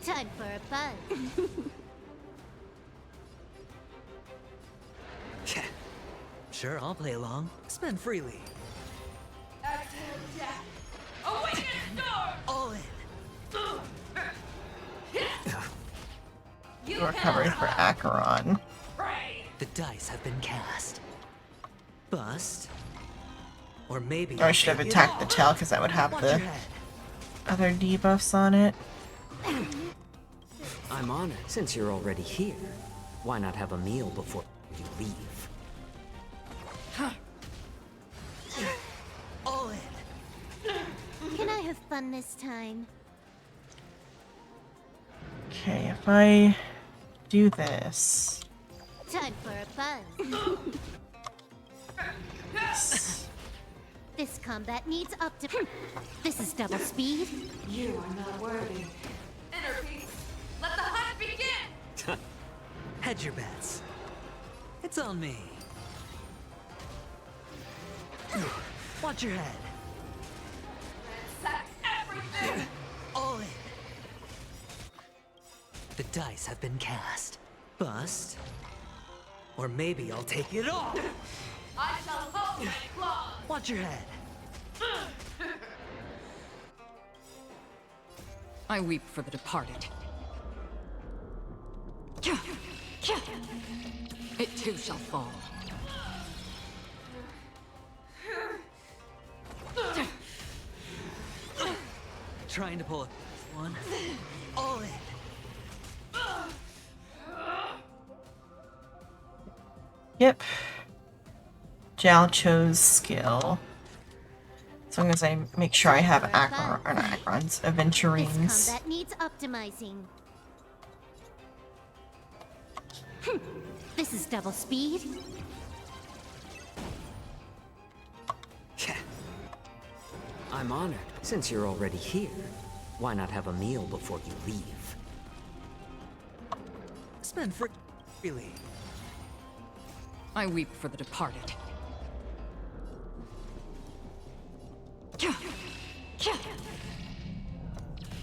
Time for a buzz. Sure, I'll play along. Spend freely. All in. We're covering for Acheron. The dice have been cast. Bust. Or maybe Or I should have attacked the tail because that would have Watch the your head. other debuffs on it. I'm honored. Since you're already here, why not have a meal before you leave? All in. Can I have fun this time? Okay, if I do this. Time for a buzz. This combat needs This is double speed. You are not worthy. Let the hunt begin! Hedge your bets. It's on me. Watch your head. All in. The dice have been cast. Bust. Or maybe I'll take it all. I shall hold my claws! Watch your head. I weep for the departed. It too shall fall. Trying to pull a one. All in. Yep. Jal chose skill. As long as I make sure I have Acrons, Aventurines. This combat needs optimizing. This is double speed. I'm honored. Since you're already here, why not have a meal before you leave? Spend freely. I weep for the departed.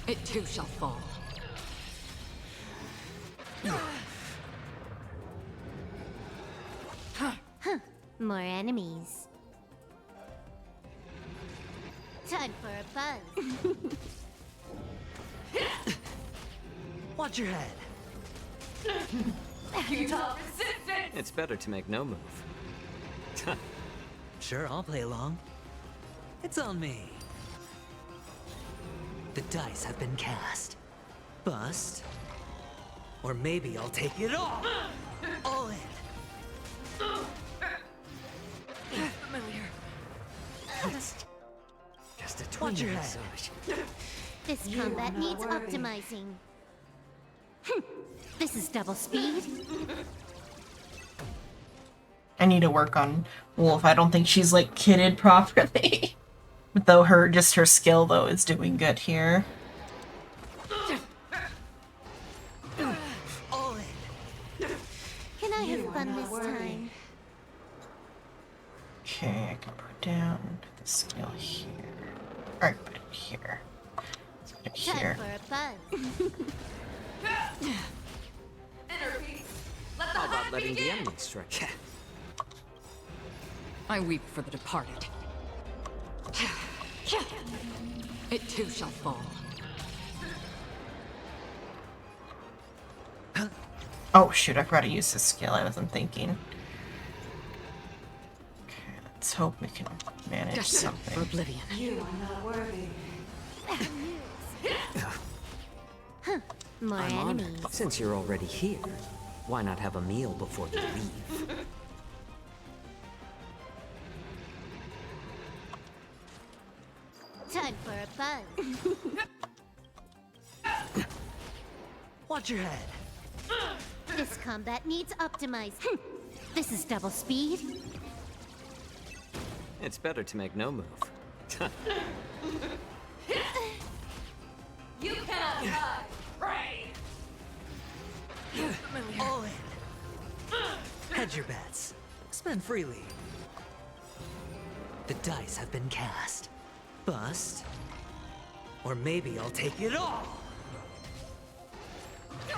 It too shall fall. More enemies. Time for a buzz. Watch your head. It's better to make no move. Sure, I'll play along. It's on me. The dice have been cast. Bust. Or maybe I'll take it all. All in. Just a Watch your twinge head. massage. This combat needs optimizing. This is double speed. I need to work on Wolf. I don't think she's like kitted properly. But though her skill though is doing good here. All in. Can I have fun this time? Okay, I can put down the skill here. Or I can put it here. Let's put it Time here. for a buzz. How about letting the enemy strike? I weep for the departed. It too shall fall. Oh shoot, I forgot to use this skill. I wasn't thinking. Okay, let's hope we can manage For something. oblivion. More I'm honored. enemies. Since you're already here, why not have a meal before you leave? Time for a buzz. Watch your head. This combat needs optimized. This is double speed. It's better to make no move. You cannot hide. Pray. All in. Hedge your bets. Spend freely. The dice have been cast. Bust. Or maybe I'll take it all.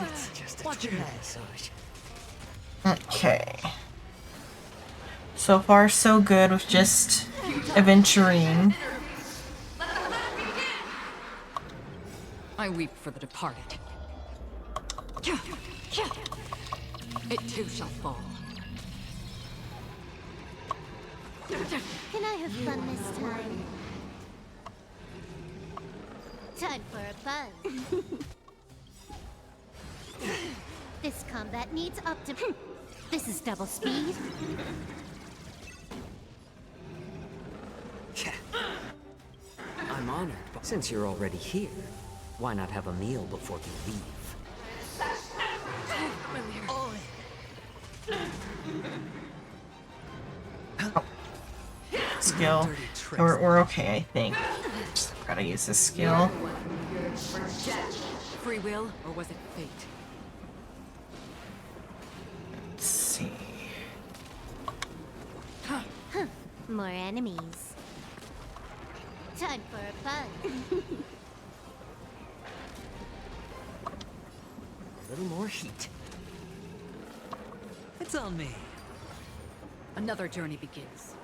It's just a Watch your twinge head. massage. Okay. So far so good with just Aventurine. I weep for the departed. It too shall fall. Can I have fun this time? Time for a buzz. This combat needs This is double speed. I'm honored, but since you're already here, why not have a meal before you leave? All in. Skill. We're okay, I think. Just gotta use this skill. Free will, or was it fate? Let's see. More enemies. Time for a buzz. A little more heat. It's on me. Another journey begins.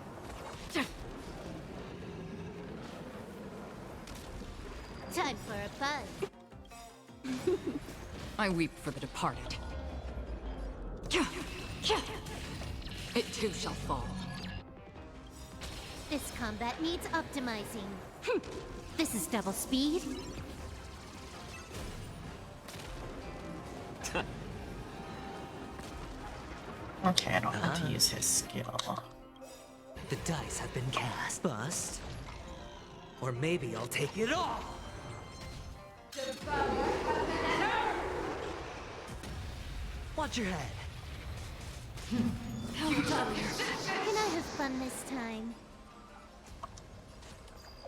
Time for a buzz. I weep for the departed. It too shall fall. This combat needs optimizing. This is double speed. Okay, I don't have to use his skill. The dice have been cast. Bust. Or maybe I'll take it all. Watch your head. Can I have fun this time?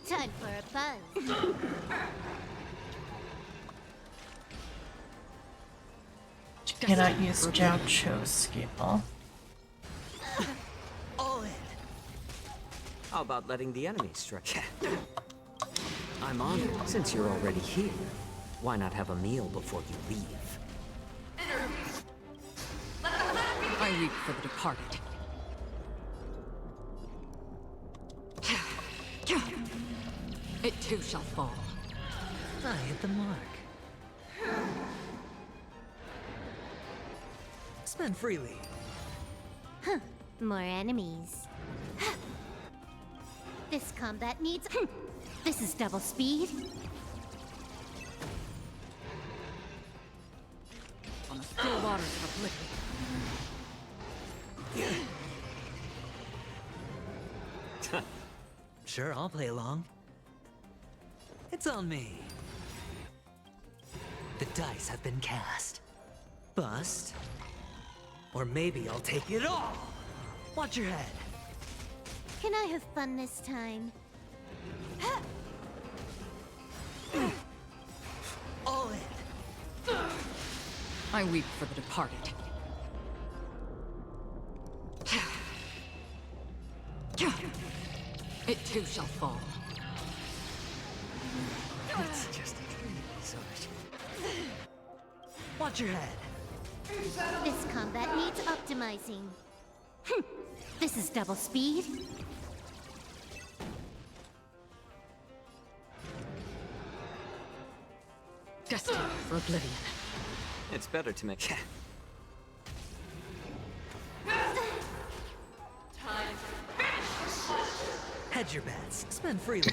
Time for a buzz. Cannot use Jiao Cho's skill. All in. How about letting the enemy strike? I'm honored. Since you're already here, why not have a meal before you leave? I weep for the departed. It too shall fall. I hit the mark. Spend freely. More enemies. This combat needs... This is double speed. On the still waters of oblivion. Sure, I'll play along. It's on me. The dice have been cast. Bust. Or maybe I'll take it all. Watch your head. Can I have fun this time? All in. I weep for the departed. It too shall fall. It's just a dream, Sarge. Watch your head. This combat needs optimizing. This is double speed. Destined for oblivion. It's better to make... Hedge your bets. Spend freely.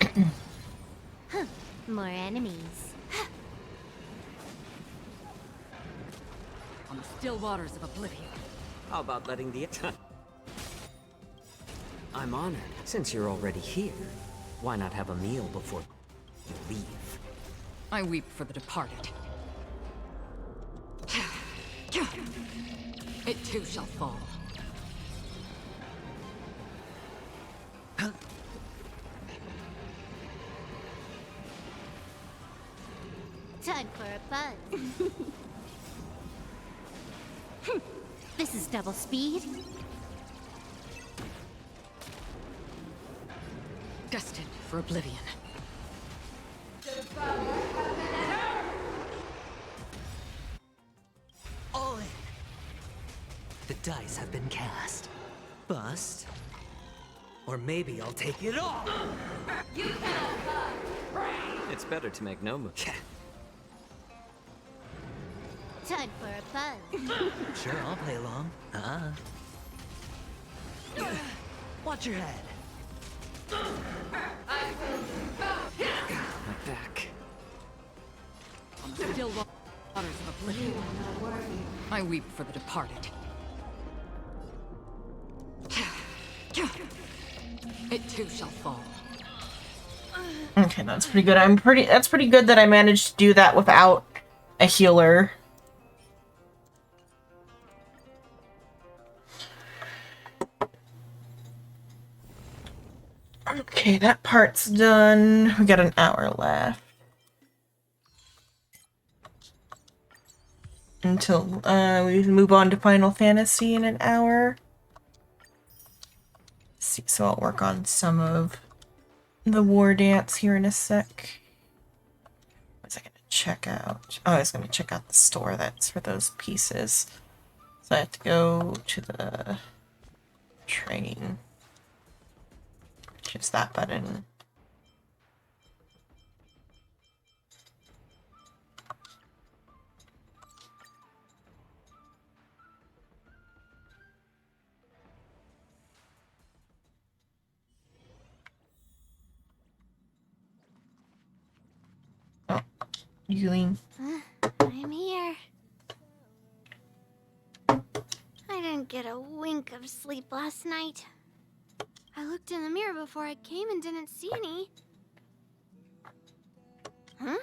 More enemies. On the still waters of oblivion. How about letting the... I'm honored. Since you're already here, why not have a meal before you leave? I weep for the departed. It too shall fall. Time for a buzz. This is double speed. Destined for oblivion. All in. The dice have been cast. Bust. Or maybe I'll take it all. It's better to make no move. Time for a buzz. Sure, I'll play along. Watch your head. My back. On the still waters of oblivion. I weep for the departed. It too shall fall. Okay, that's pretty good. That's pretty good that I managed to do that without a healer. Okay, that part's done. We got an hour left. Until we move on to Final Fantasy in an hour. Let's see, so I'll work on some of the Wardance here in a sec. What was I gonna check out? Oh, I was gonna check out the store that's for those pieces. So I have to go to the train. Just that button. Oh, Yulin. I'm here. I didn't get a wink of sleep last night. I looked in the mirror before I came and didn't see any. Huh?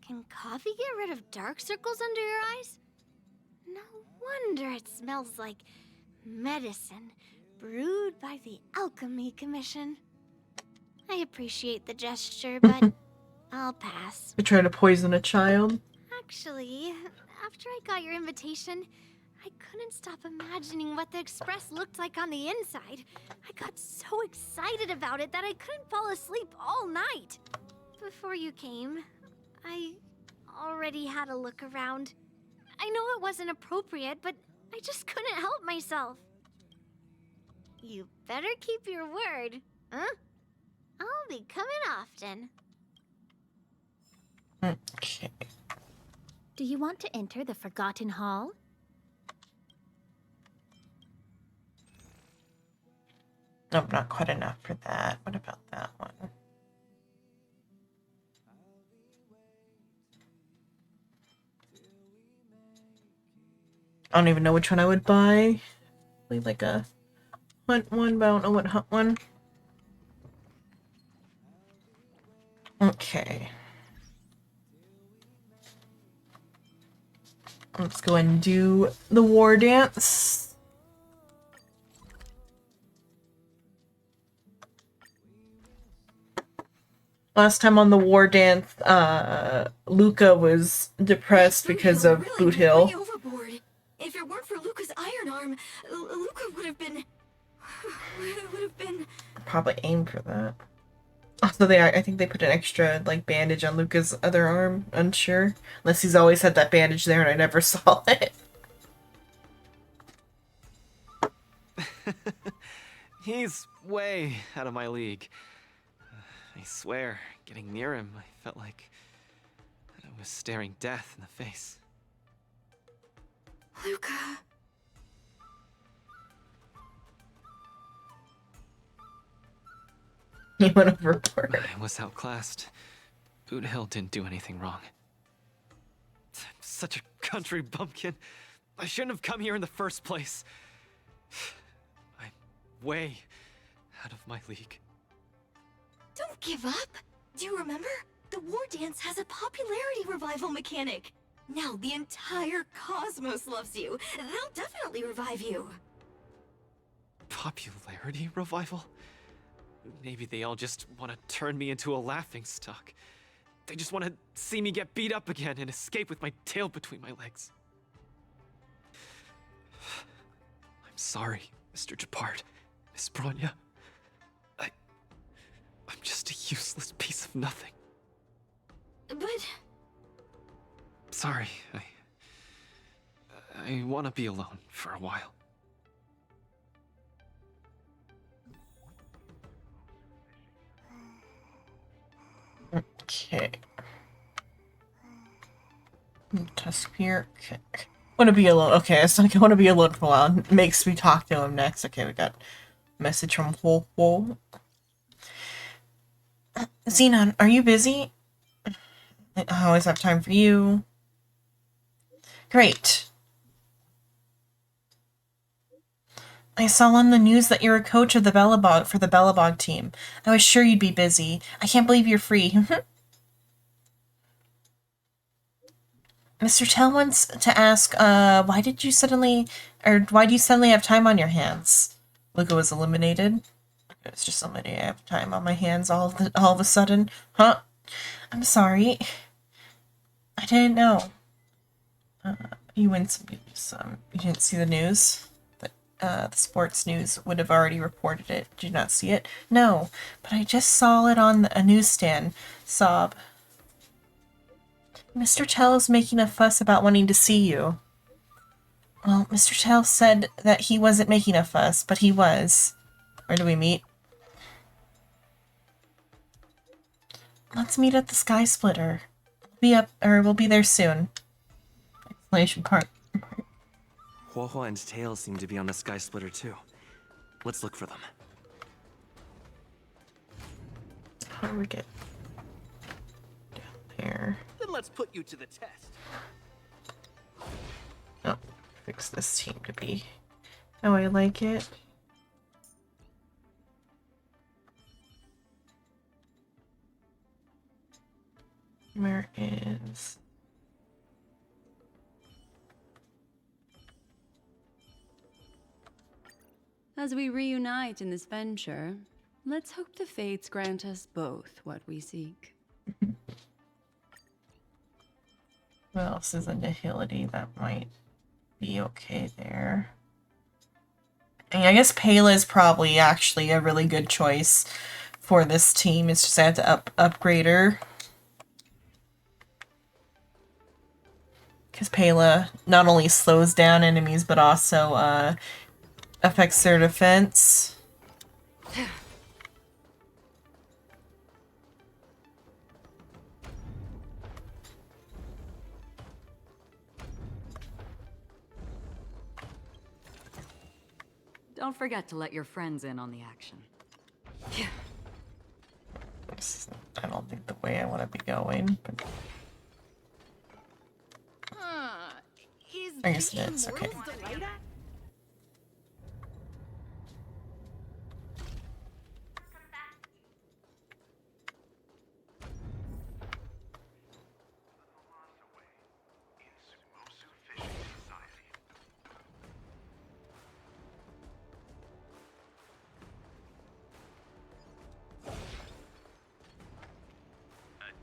Can coffee get rid of dark circles under your eyes? No wonder it smells like medicine brewed by the Alchemy Commission. I appreciate the gesture, but I'll pass. You try to poison a child? Actually, after I got your invitation, I couldn't stop imagining what the Express looked like on the inside. I got so excited about it that I couldn't fall asleep all night. Before you came, I already had a look around. I know it wasn't appropriate, but I just couldn't help myself. You better keep your word, huh? I'll be coming often. Okay. Do you want to enter the Forgotten Hall? Nope, not quite enough for that. What about that one? I don't even know which one I would buy. Probably like a hunt one, but I don't know what hunt one. Okay. Let's go and do the Wardance. Last time on the Wardance, Luca was depressed because of Boot Hill. Way overboard. If it weren't for Luca's iron arm, Luca would have been. Probably aim for that. Also, I think they put an extra like bandage on Luca's other arm. Unsure, unless he's always had that bandage there and I never saw it. He's way out of my league. I swear, getting near him, I felt like I was staring death in the face. Luca. He went overboard. I was outclassed. Boot Hill didn't do anything wrong. I'm such a country bumpkin. I shouldn't have come here in the first place. I'm way out of my league. Don't give up. Do you remember? The Wardance has a popularity revival mechanic. Now the entire cosmos loves you. They'll definitely revive you. Popularity revival? Maybe they all just want to turn me into a laughingstock. They just want to see me get beat up again and escape with my tail between my legs. I'm sorry, Mr. Japard, Miss Bronya. I'm just a useless piece of nothing. But... Sorry, I want to be alone for a while. Okay. Tusk here. Okay. Want to be alone. Okay, it's like I want to be alone for a while. Makes me talk to him next. Okay, we got a message from Ho Ho. Xenon, are you busy? I always have time for you. Great. I saw on the news that you're a coach of the Bellabog for the Bellabog team. I was sure you'd be busy. I can't believe you're free. Mr. Tell wants to ask, why do you suddenly have time on your hands? Luca was eliminated. It's just somebody I have time on my hands all of a sudden. Huh? I'm sorry. I didn't know. You win some. You didn't see the news? The sports news would have already reported it. Did you not see it? No, but I just saw it on a newsstand. Sob. Mr. Tell is making a fuss about wanting to see you. Well, Mr. Tell said that he wasn't making a fuss, but he was. Where do we meet? Let's meet at the Sky Splitter. We'll be there soon. Exclamation part. Huohuo and Tail seem to be on the Sky Splitter too. Let's look for them. How do we get down there? Then let's put you to the test. Oh, fix this team to be Oh, I like it. Where is... As we reunite in this venture, let's hope the fates grant us both what we seek. What else is a nihility that might be okay there? And I guess Pela is probably actually a really good choice for this team. It's just I have to upgrade her. Because Pela not only slows down enemies, but also affects their defense. Don't forget to let your friends in on the action. I don't think the way I want to be going, but I guess it is, okay.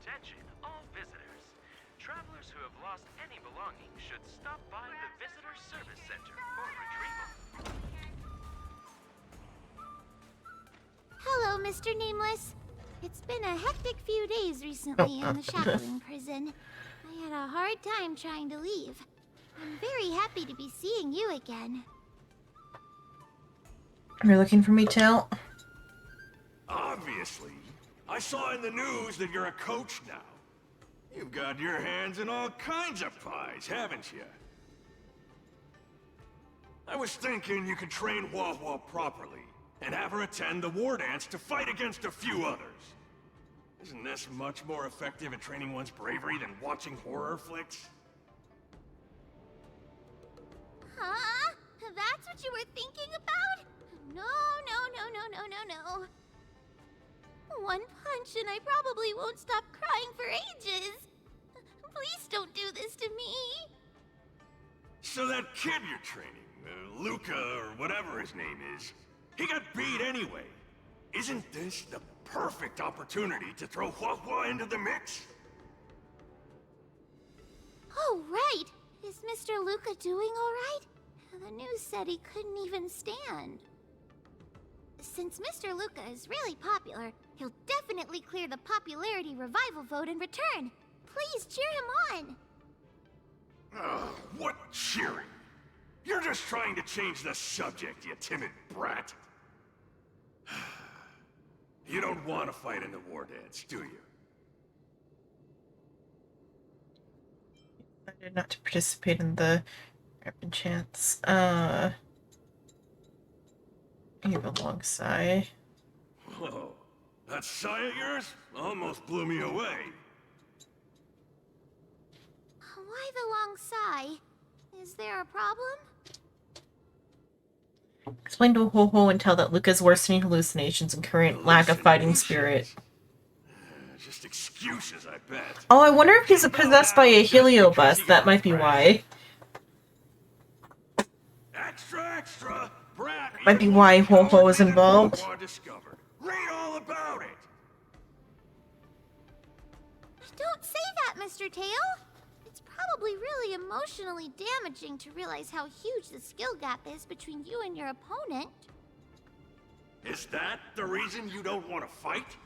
Attention, all visitors. Travelers who have lost any belongings should stop by the Visitor Service Center for retrieval. Hello, Mr. Nameless. It's been a hectic few days recently in the Shackling prison. I had a hard time trying to leave. I'm very happy to be seeing you again. You're looking for me, Tal? Obviously. I saw in the news that you're a coach now. You've got your hands in all kinds of pies, haven't you? I was thinking you could train Hua Hua properly, and have her attend the Wardance to fight against a few others. Isn't this much more effective at training one's bravery than watching horror flicks? Huh? That's what you were thinking about? No, no, no, no, no, no, no. One punch and I probably won't stop crying for ages. Please don't do this to me. So that kid you're training, Luca or whatever his name is, he got beat anyway. Isn't this the perfect opportunity to throw Hua Hua into the mix? Oh, right. Is Mr. Luca doing all right? The news said he couldn't even stand. Since Mr. Luca is really popular, he'll definitely clear the popularity revival vote in return. Please cheer him on. Ugh, what cheering? You're just trying to change the subject, you timid brat. You don't want to fight in the Wardance, do you? I did not to participate in the rapid chance. Give a long sigh. Whoa, that sigh of yours almost blew me away. Why the long sigh? Is there a problem? Explain to Ho-Ho and tell that Luca's worsening hallucinations and current lack of fighting spirit. Just excuses, I bet. Oh, I wonder if he's possessed by a heliobus. That might be why. Extra, extra! Brat, Might be why Ho-Ho is involved. Read all about it! Don't say that, Mr. Tail. It's probably really emotionally damaging to realize how huge the skill gap is between you and your opponent. Is that the reason you don't want to fight?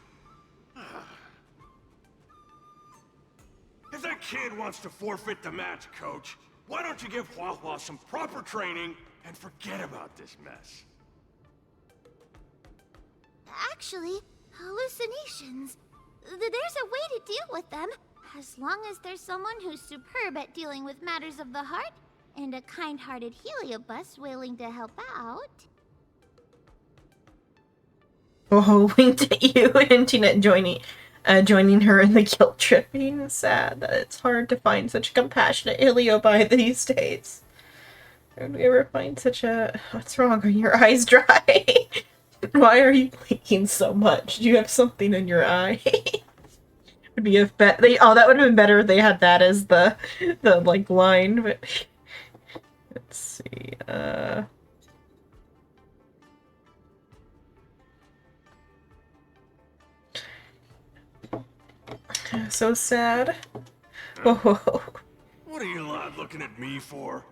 If that kid wants to forfeit the match, Coach, why don't you give Hua Hua some proper training and forget about this mess? Actually, hallucinations. There's a way to deal with them, as long as there's someone who's superb at dealing with matters of the heart, and a kind-hearted heliobus willing to help out. Ho-Ho winked at you, hinting at joining her in the guilt tripping. Sad that it's hard to find such a compassionate heliobi these days. How do you ever find such a... What's wrong? Are your eyes dry? Why are you blinking so much? Do you have something in your eye? Would be if they... Oh, that would have been better if they had that as the like line, but... Let's see, so sad. Whoa. What are you lot looking at me for?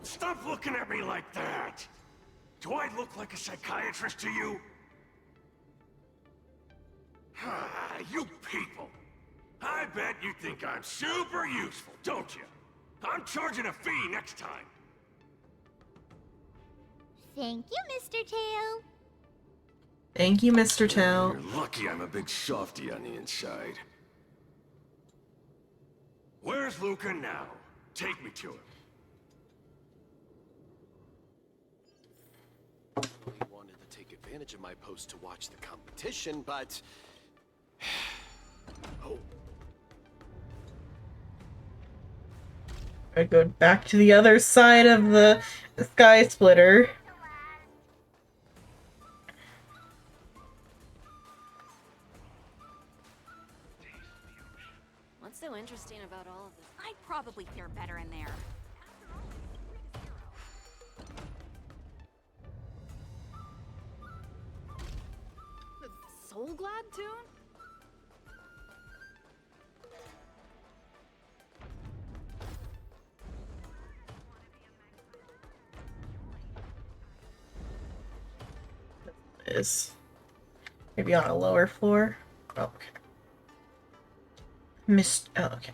Stop looking at me like that! Do I look like a psychiatrist to you? You people! I bet you think I'm super useful, don't you? I'm charging a fee next time. Thank you, Mr. Tail. Thank you, Mr. Tail. You're lucky I'm a big softy on the inside. Where's Luca now? Take me to him. He wanted to take advantage of my post to watch the competition, but... oh. I go back to the other side of the sky splitter. What's so interesting about all of this? I'd probably fare better in there. The Soul Glad tune? Is maybe on a lower floor. Oh, okay. Okay.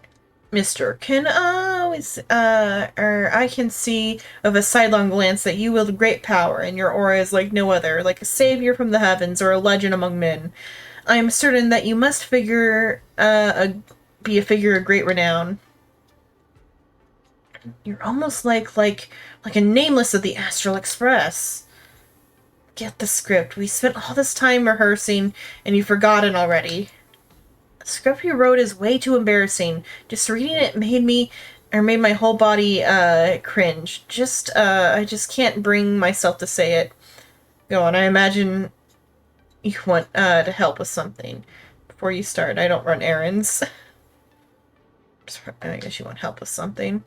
Mister, can always, or I can see of a sidelong glance that you wield great power, and your aura is like no other, like a savior from the heavens or a legend among men. I am certain that you must be a figure of great renown. You're almost like a nameless of the Astral Express. Get the script. We spent all this time rehearsing, and you've forgotten already. The script you wrote is way too embarrassing. Just reading it made my whole body, cringe. I just can't bring myself to say it. Go on, I imagine you want, to help with something. Before you start, I don't run errands. I guess you want help with something.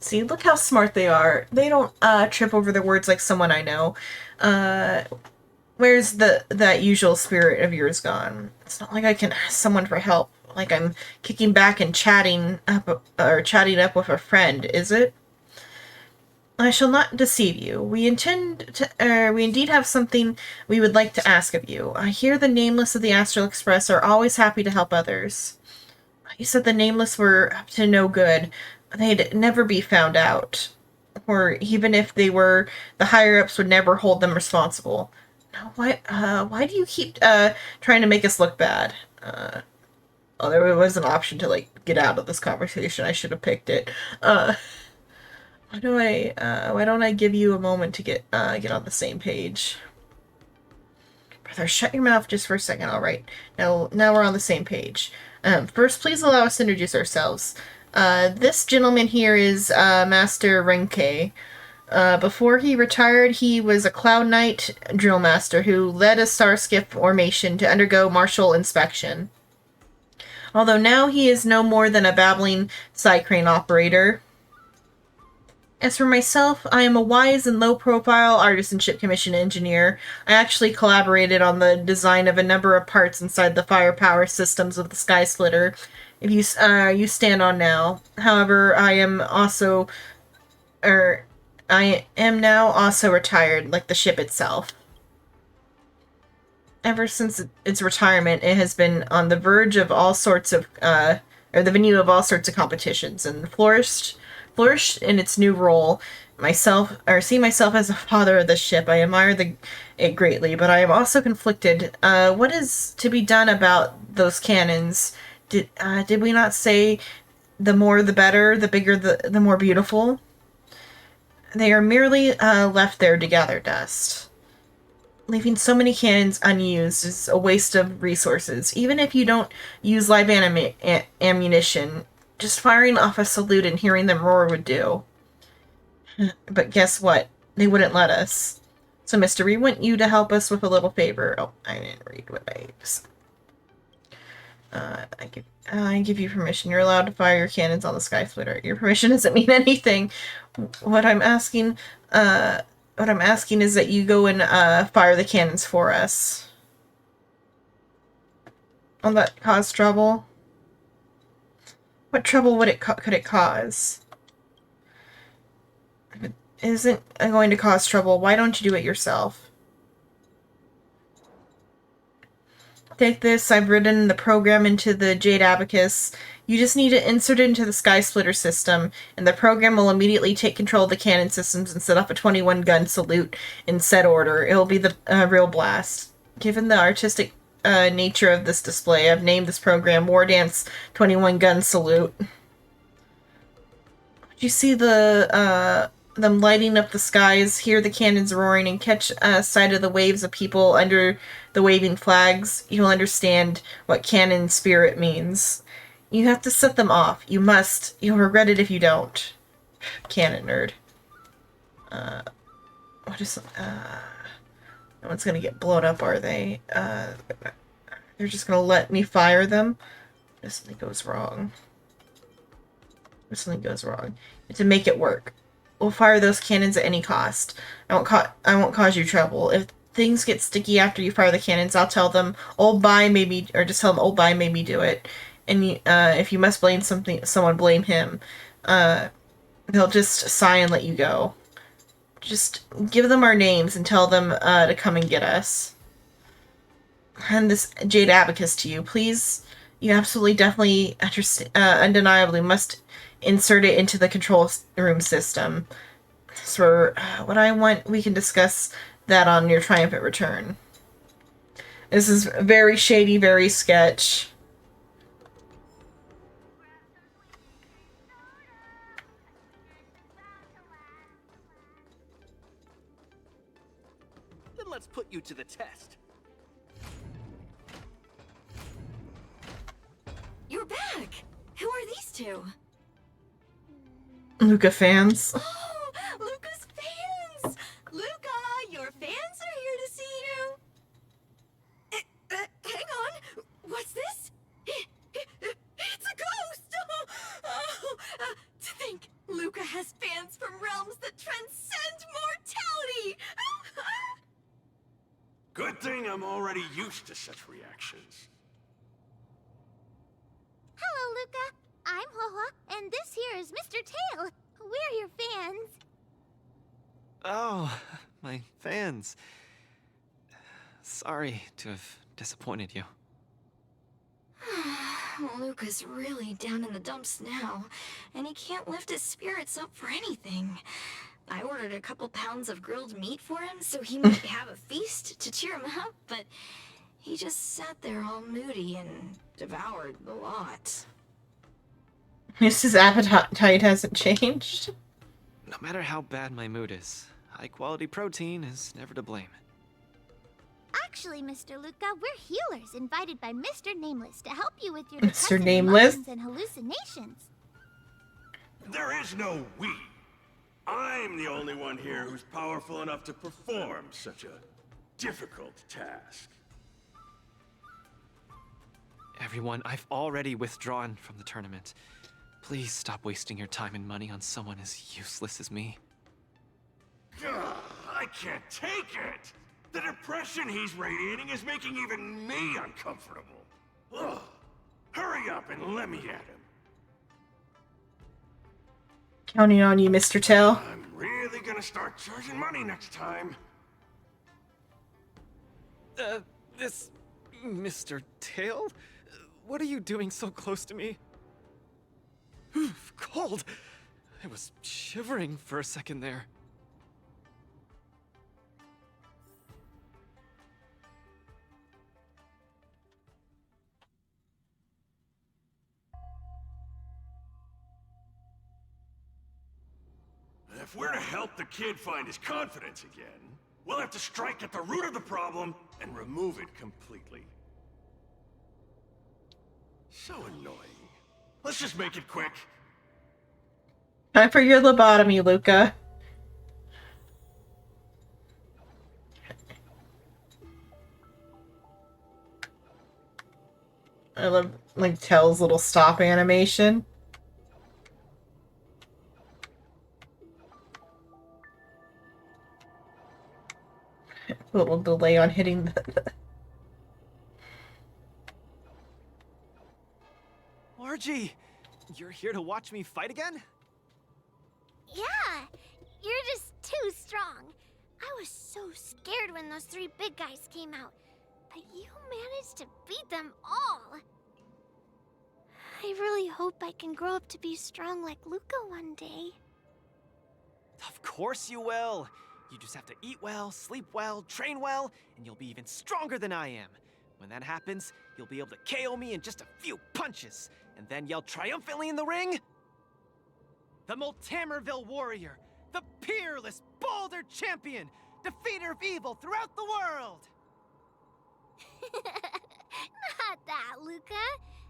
See, look how smart they are. They don't trip over their words like someone I know. Where's that usual spirit of yours gone? It's not like I can ask someone for help, like I'm kicking back and chatting up with a friend, is it? I shall not deceive you. We indeed have something we would like to ask of you. I hear the Nameless of the Astral Express are always happy to help others. You said the Nameless were up to no good. They'd never be found out. Or even if they were, the higher-ups would never hold them responsible. Now, why do you keep, trying to make us look bad? Oh, there was an option to, like, get out of this conversation. I should have picked it. Why don't I give you a moment to get on the same page? Brother, shut your mouth just for a second, alright. Now we're on the same page. First, please allow us to introduce ourselves. This gentleman here is, Master Renke. Before he retired, he was a Cloud Knight drill master who led a Starskip formation to undergo martial inspection. Although now he is no more than a babbling side crane operator. As for myself, I am a wise and low-profile Artisanship Commission engineer. I actually collaborated on the design of a number of parts inside the firepower systems of the Sky Splitter you stand on now. However, I am now also retired, like the ship itself. Ever since its retirement, it has been on the verge of all sorts of, or the venue of all sorts of competitions, and flourished in its new role. See myself as a father of the ship. I admire it greatly, but I am also conflicted. What is to be done about those cannons? Did we not say the more the better, the bigger the more beautiful? They are merely left there to gather dust. Leaving so many cannons unused is a waste of resources. Even if you don't use live ammunition, just firing off a salute and hearing them roar would do. But guess what? They wouldn't let us. So, Mr. We want you to help us with a little favor. Oh, I didn't read what I just... I give you permission. You're allowed to fire your cannons on the Sky Splitter. Your permission doesn't mean anything. What I'm asking is that you go and fire the cannons for us. Will that cause trouble? What trouble would could it cause? If it isn't going to cause trouble, why don't you do it yourself? Take this, I've written the program into the Jade Abacus. You just need to insert it into the Sky Splitter system, and the program will immediately take control of the cannon systems and set off a 21-gun salute in set order. It will be the real blast. Given the artistic nature of this display, I've named this program Wardance 21-Gun Salute. You see them lighting up the skies, hear the cannons roaring, and catch sight of the waves of people under the waving flags. You'll understand what cannon spirit means. You have to set them off. You must. You'll regret it if you don't. Cannon nerd. What is... no one's gonna get blown up, are they? They're just gonna let me fire them? If something goes wrong. If something goes wrong. To make it work. We'll fire those cannons at any cost. I won't cause you trouble. If things get sticky after you fire the cannons, I'll tell them, old Bai made me, or just tell them, old Bai made me do it. And if you must blame someone blame him. They'll just sigh and let you go. Just give them our names and tell them to come and get us. Hand this Jade Abacus to you, please. You absolutely, definitely, undeniably must insert it into the control room system. So, what I want, we can discuss that on your triumphant return. This is very shady, very sketch. Then let's put you to the test. You're back! Who are these two? Luca fans. Oh, Luca's fans! Luca, your fans are here to see you! Hang on! What's this? It's a ghost! To think, Luca has fans from realms that transcend mortality! Good thing I'm already used to such reactions. Hello, Luca. I'm Hoa, and this here is Mr. Tail. We're your fans. Oh, my fans. Sorry to have disappointed you. Luca's really down in the dumps now, and he can't lift his spirits up for anything. I ordered a couple pounds of grilled meat for him so he might have a feast to cheer him up, but he just sat there all moody and devoured the lot. His appetite hasn't changed. No matter how bad my mood is, high-quality protein is never to blame. Actually, Mr. Luca, we're healers invited by Mr. Nameless to help you with your Mr. depressive Nameless? emotions and hallucinations. There is no we. I'm the only one here who's powerful enough to perform such a difficult task. Everyone, I've already withdrawn from the tournament. Please stop wasting your time and money on someone as useless as me. Ugh, I can't take it! The depression he's radiating is making even me uncomfortable. Ugh. Hurry up and let me at him. Counting on you, Mr. Tail. I'm really gonna start charging money next time. This... Mr. Tail? What are you doing so close to me? Cold! I was shivering for a second there. If we're to help the kid find his confidence again, we'll have to strike at the root of the problem and remove it completely. So annoying. Let's just make it quick. Time for your lobotomy, Luca. I love, like, Tell's little stop animation. A little delay on hitting the... Margie! You're here to watch me fight again? Yeah, you're just too strong. I was so scared when those 3 big guys came out, but you managed to beat them all. I really hope I can grow up to be strong like Luca one day. Of course you will! You just have to eat well, sleep well, train well, and you'll be even stronger than I am. When that happens, you'll be able to KO me in just a few punches, and then yell triumphantly in the ring, "The Multamerville Warrior, the peerless Boulder Champion, defeater of evil throughout the world!" Not that, Luca.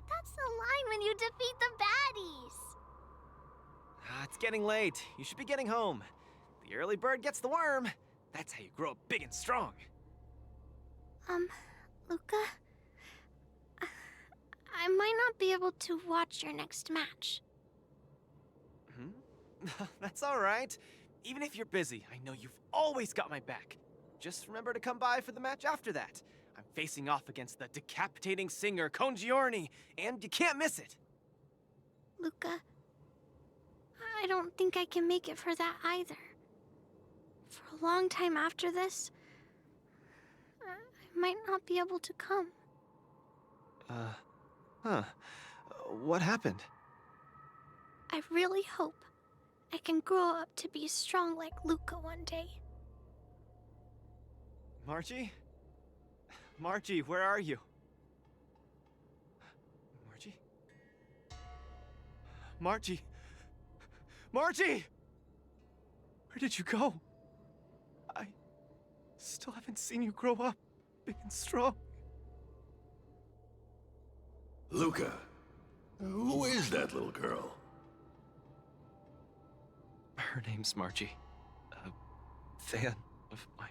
That's the line when you defeat the baddies. It's getting late. You should be getting home. The early bird gets the worm. That's how you grow up big and strong. Luca? I might not be able to watch your next match. That's all right. Even if you're busy, I know you've always got my back. Just remember to come by for the match after that. I'm facing off against the decapitating singer Congiorni, and you can't miss it. Luca, I don't think I can make it for that either. For a long time after this, I might not be able to come. What happened? I really hope I can grow up to be strong like Luca one day. Margie? Margie, where are you? Margie? Margie? Margie! Where did you go? I still haven't seen you grow up big and strong. Luca, who is that little girl? Her name's Margie. A fan of mine.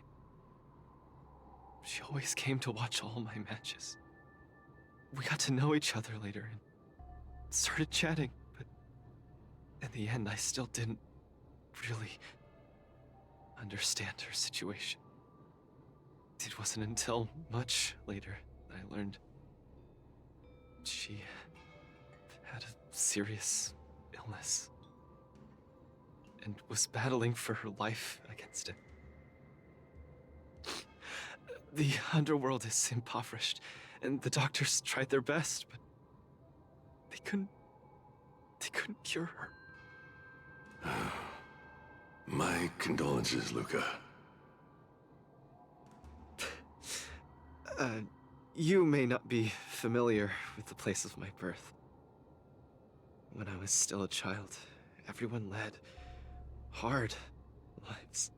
She always came to watch all my matches. We got to know each other later and started chatting, but in the end, I still didn't really understand her situation. It wasn't until much later that I learned she had a serious illness and was battling for her life against it. The underworld is impoverished, and the doctors tried their best, but they couldn't cure her. My condolences, Luca. You may not be familiar with the place of my birth. When I was still a child, everyone led hard lives.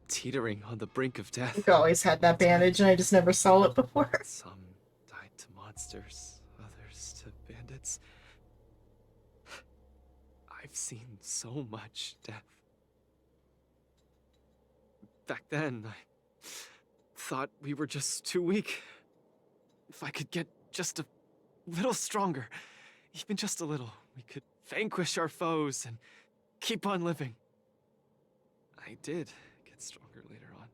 Teetering on the brink of death. Luca always had that bandage and I just never saw it before. Some died to monsters, others to bandits. I've seen so much death. Back then, I thought we were just too weak. If I could get just a little stronger, even just a little, we could vanquish our foes and keep on living. I did get stronger later on,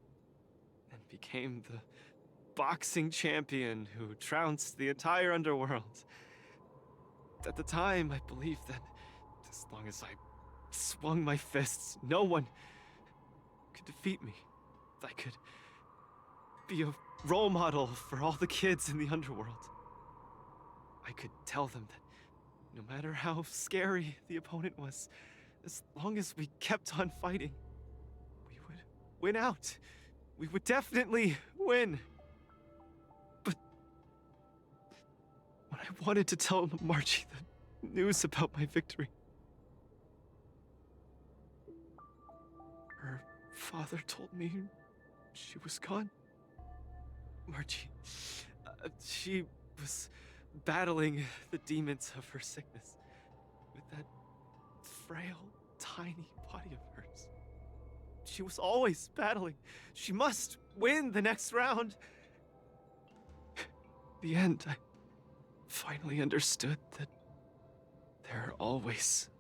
and became the boxing champion who trounced the entire underworld. At the time, I believed that as long as I swung my fists, no one could defeat me. I could be a role model for all the kids in the underworld. I could tell them that no matter how scary the opponent was, as long as we kept on fighting, we would win out. We would definitely win. But when I wanted to tell Margie the news about my victory, her father told me she was gone. Margie, she was battling the demons of her sickness with that frail, tiny body of hers. She was always battling. She must win the next round. The end, I finally understood that there are always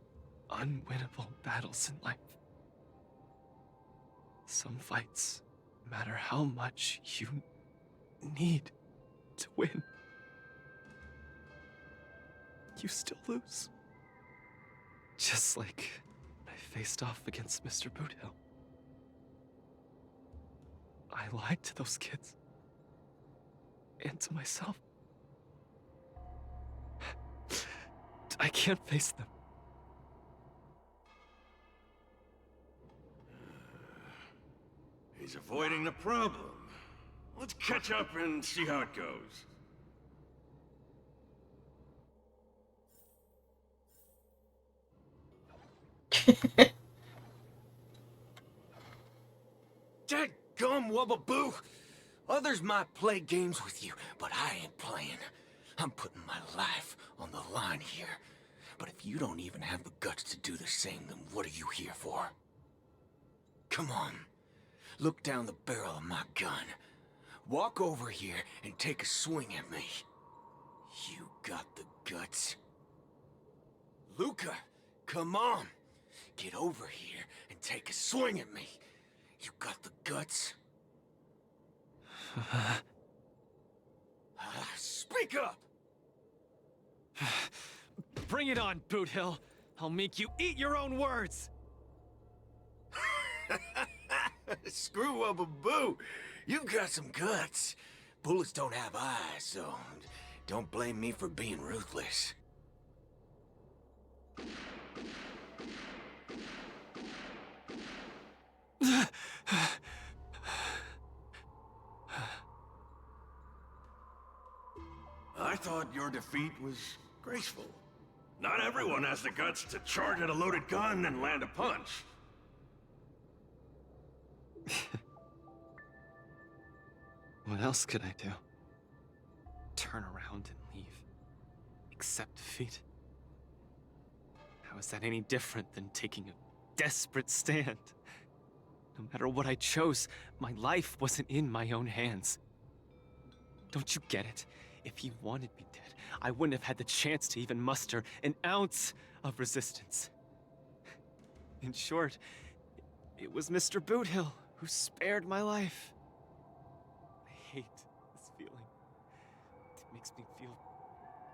unwinnable battles in life. Some fights, no matter how much you need to win, you still lose. Just like when I faced off against Mr. Boothill. I lied to those kids. And to myself. I can't face them. He's avoiding the problem. Let's catch up and see how it goes. Dadgum Wubbaboo! Others might play games with you, but I ain't playing. I'm putting my life on the line here. But if you don't even have the guts to do the same, then what are you here for? Come on. Look down the barrel of my gun. Walk over here and take a swing at me. You got the guts? Luca, come on. Get over here and take a swing at me. You got the guts? Speak up! Bring it on, Boothill. I'll make you eat your own words. Screw up a boo. You've got some guts. Bullets don't have eyes, so don't blame me for being ruthless. I thought your defeat was graceful. Not everyone has the guts to charge at a loaded gun and land a punch. What else could I do? Turn around and leave? Accept defeat? How is that any different than taking a desperate stand? No matter what I chose, my life wasn't in my own hands. Don't you get it? If he wanted me dead, I wouldn't have had the chance to even muster an ounce of resistance. In short, it was Mr. Boothill who spared my life. I hate this feeling. It makes me feel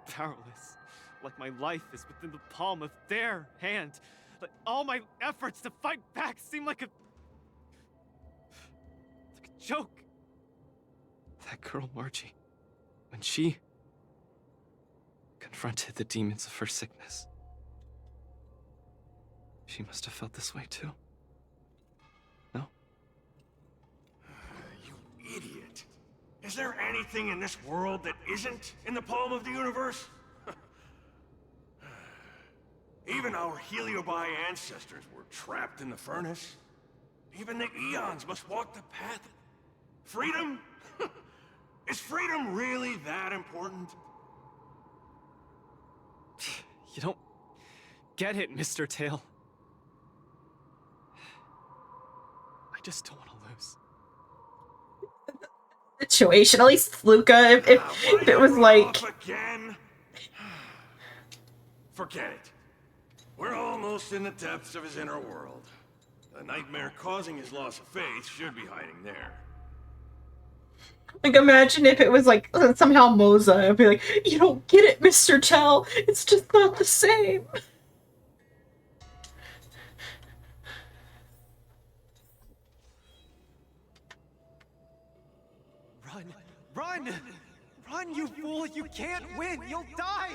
powerless, like my life is within the palm of their hand. Like all my efforts to fight back seem like a joke. That girl, Margie, when she confronted the demons of her sickness, she must have felt this way too. No? You idiot. Is there anything in this world that isn't in the palm of the universe? Even our Heliobi ancestors were trapped in the furnace. Even the eons must walk the path. Freedom? Is freedom really that important? You don't get it, Mr. Tail. I just don't want to lose. Situation. At least Luca, if it was like... Again? Forget it. We're almost in the depths of his inner world. The nightmare causing his loss of faith should be hiding there. Like, imagine if it was like somehow Moza. I'd be like, you don't get it, Mr. Tell. It's just not the same. Run! Run! Run, you fool! You can't win! You'll die!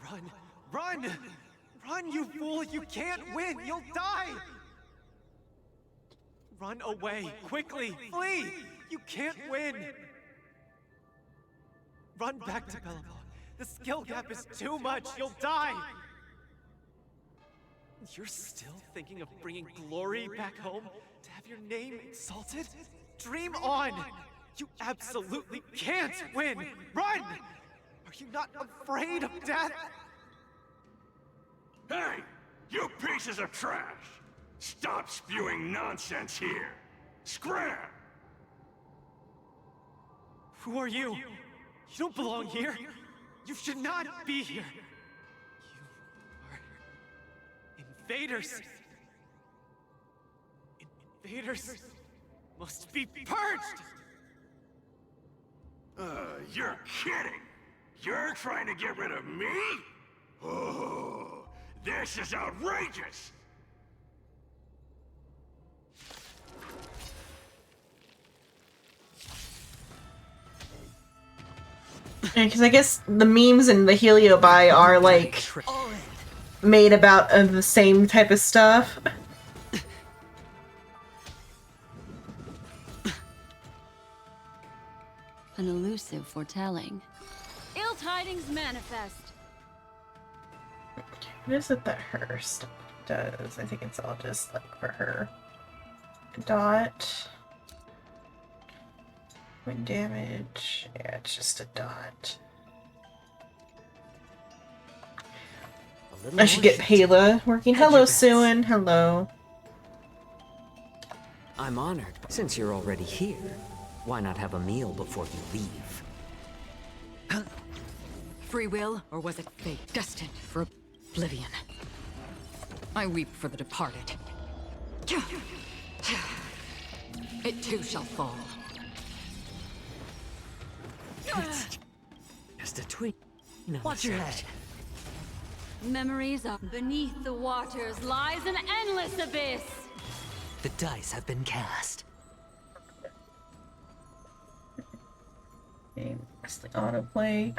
Run! Run! Run, you fool! You can't win! You'll die! Run away! Quickly! Flee! You can't win! Run back to Belleville. The skill gap is too much! You'll die! You're still thinking of bringing glory back home? To have your name exalted? Dream on! You absolutely can't win! Run! Are you not afraid of death? Hey! You pieces of trash! Stop spewing nonsense here! Scram! Who are you? You don't belong here. You should not be here. You are invaders. Invaders must be purged! You're kidding! You're trying to get rid of me? Oh, this is outrageous! Because I guess the memes and the Heliobi are like made about the same type of stuff. An elusive foretelling. Ill tidings manifest. What is it that her stuff does? I think it's all just like for her. Dot. When damage. Yeah, it's just a dot. I should get Pela working. Hello, Suin. Hello. I'm honored. Since you're already here, why not have a meal before you leave? Free will, or was it fate destined for oblivion? I weep for the departed. It too shall fall. Just a tweet. No, Watch your head. Memories are beneath the waters lies an endless abyss. The dice have been cast. It's the autoplay.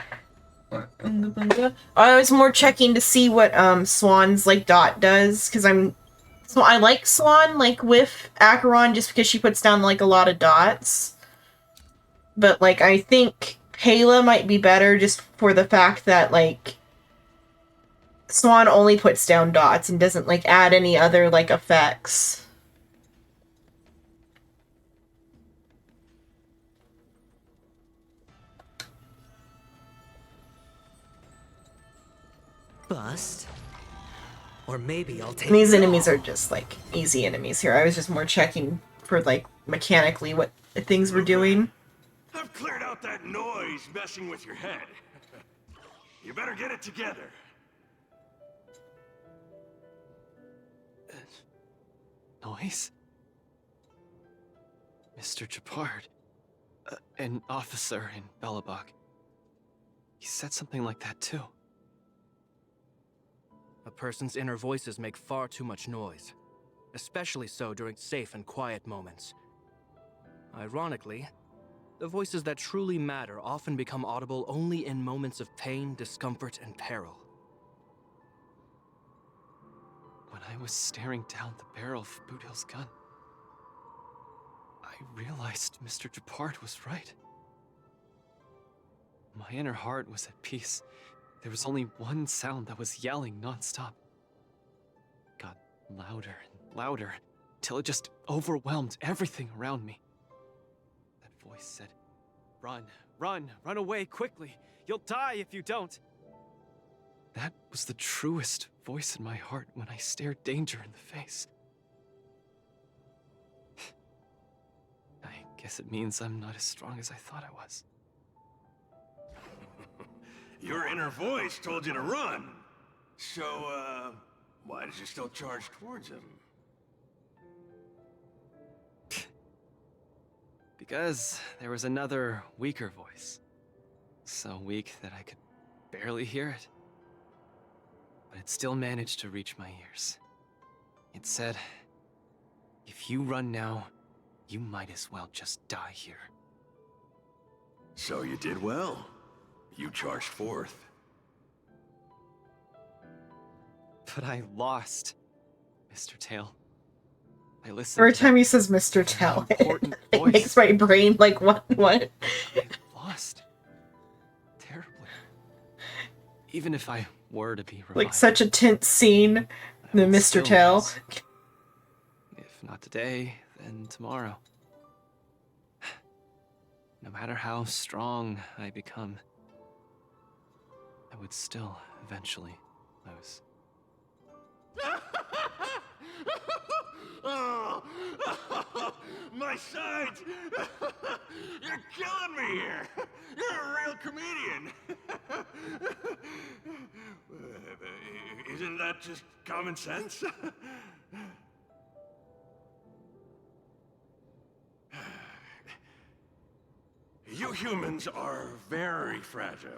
I was more checking to see what Swan's like dot does, because I like Swan like with Acheron just because she puts down like a lot of dots. But like I think Pela might be better just for the fact that like Swan only puts down dots and doesn't like add any other like effects. Bust. Or maybe I'll take These enemies are just like easy enemies here. I was just more checking for like mechanically what things were doing. I've cleared out that noise messing with your head. You better get it together. Noise? Mr. Japard. An officer in Belobog. He said something like that too. A person's inner voices make far too much noise, especially so during safe and quiet moments. Ironically, the voices that truly matter often become audible only in moments of pain, discomfort, and peril. When I was staring down the barrel of Boot gun, I realized Mr. Japard was right. My inner heart was at peace. There was only one sound that was yelling nonstop. It got louder and louder, till it just overwhelmed everything around me. That voice said, "Run, run, run away quickly. You'll die if you don't." That was the truest voice in my heart when I stared danger in the face. I guess it means I'm not as strong as I thought I was. Your inner voice told you to run. So, why did you still charge towards him? Because there was another, weaker voice. So weak that I could barely hear it. But it still managed to reach my ears. It said, "If you run now, you might as well just die here." So you did well. You charged forth. But I lost, Mr. Tail. I listened. Every time he says Mr. Tell, it makes my brain like, what? I lost. Terribly. Even if I were to be revived. Like such a tense scene, the Mr. Tell. If not today, then tomorrow. no matter how strong I become, I would still eventually lose. Oh, my sides! You're killing me here! You're a real comedian! Isn't that just common sense? You humans are very fragile.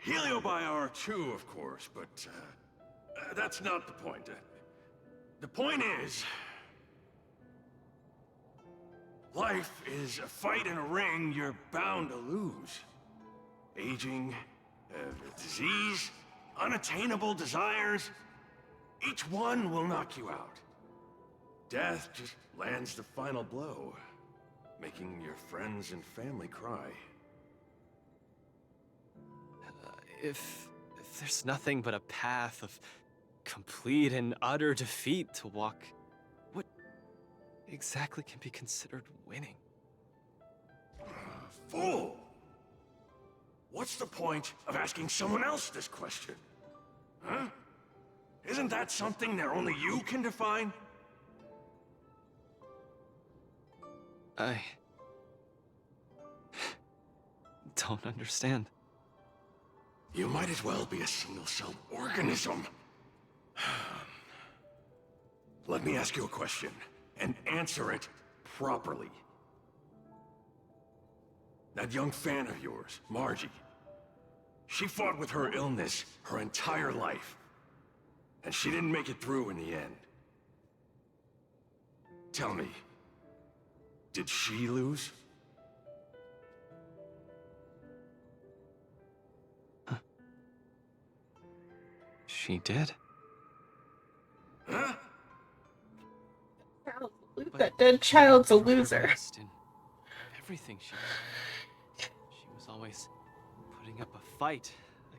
Heliobi are too, of course, but that's not the point. The point is, life is a fight in a ring you're bound to lose. Aging, disease, unattainable desires, each one will knock you out. Death just lands the final blow, making your friends and family cry. If there's nothing but a path of complete and utter defeat to walk, what exactly can be considered winning? Fool! What's the point of asking someone else this question? Huh? Isn't that something that only you can define? I don't understand. You might as well be a single-celled organism. Let me ask you a question, and answer it properly. That young fan of yours, Margie, she fought with her illness her entire life, and she didn't make it through in the end. Tell me, did she lose? She did? Huh? That dead child's a loser. In everything she did. She was always putting up a fight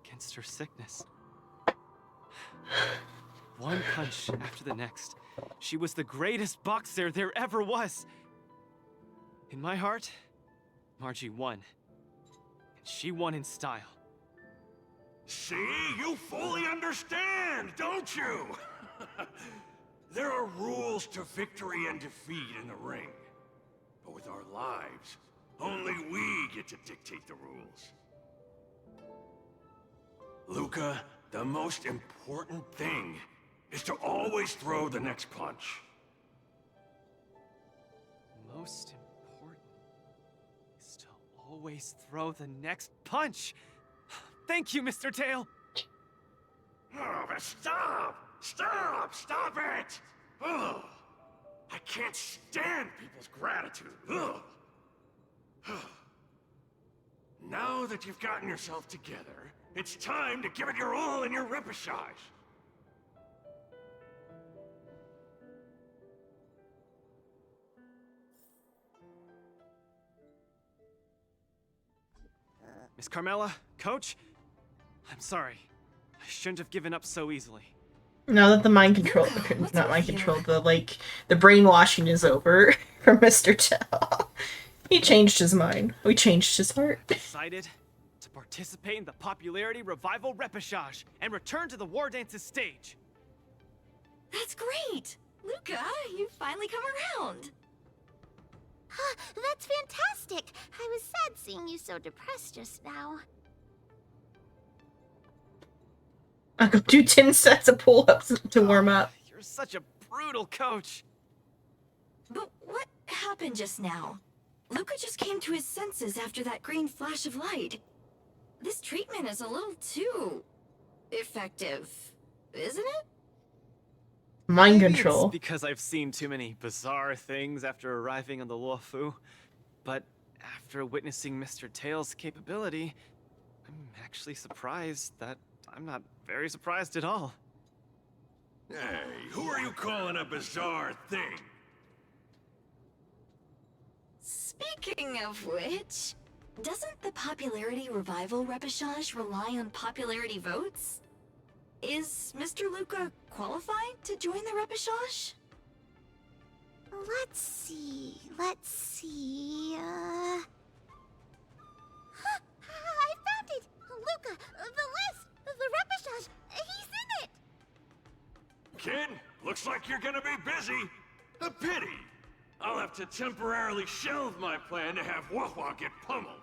against her sickness. One punch after the next. She was the greatest boxer there ever was. In my heart, Margie won. And she won in style. See? You fully understand, don't you? There are rules to victory and defeat in the ring. But with our lives, only we get to dictate the rules. Luca, the most important thing is to always throw the next punch. Most important is to always throw the next punch. Thank you, Mr. Tail. Oh, but stop! Stop! Stop it! Ugh. I can't stand people's gratitude. Ugh. Now that you've gotten yourself together, it's time to give it your all in your repechage. Miss Carmela, Coach, I'm sorry. I shouldn't have given up so easily. Now that the mind control, not mind control, the brainwashing is over from Mr. Tell. He changed his mind. We changed his heart. Decided to participate in the popularity revival repechage and return to the Wardance's stage. That's great! Luca, you've finally come around. That's fantastic! I was sad seeing you so depressed just now. I'll go do 10 sets of pull-ups to warm up. You're such a brutal coach. But what happened just now? Luca just came to his senses after that green flash of light. This treatment is a little too effective, isn't it? Mind Maybe control. It's because I've seen too many bizarre things after arriving on the Luofu. But after witnessing Mr. Tail's capability, I'm actually surprised that I'm not very surprised at all. Hey, who are you calling a bizarre thing? Speaking of which, doesn't the popularity revival repechage rely on popularity votes? Is Mr. Luca qualified to join the repechage? Let's see. Looks like you're gonna be busy. A pity. I'll have to temporarily shelve my plan to have Wawa get pummeled.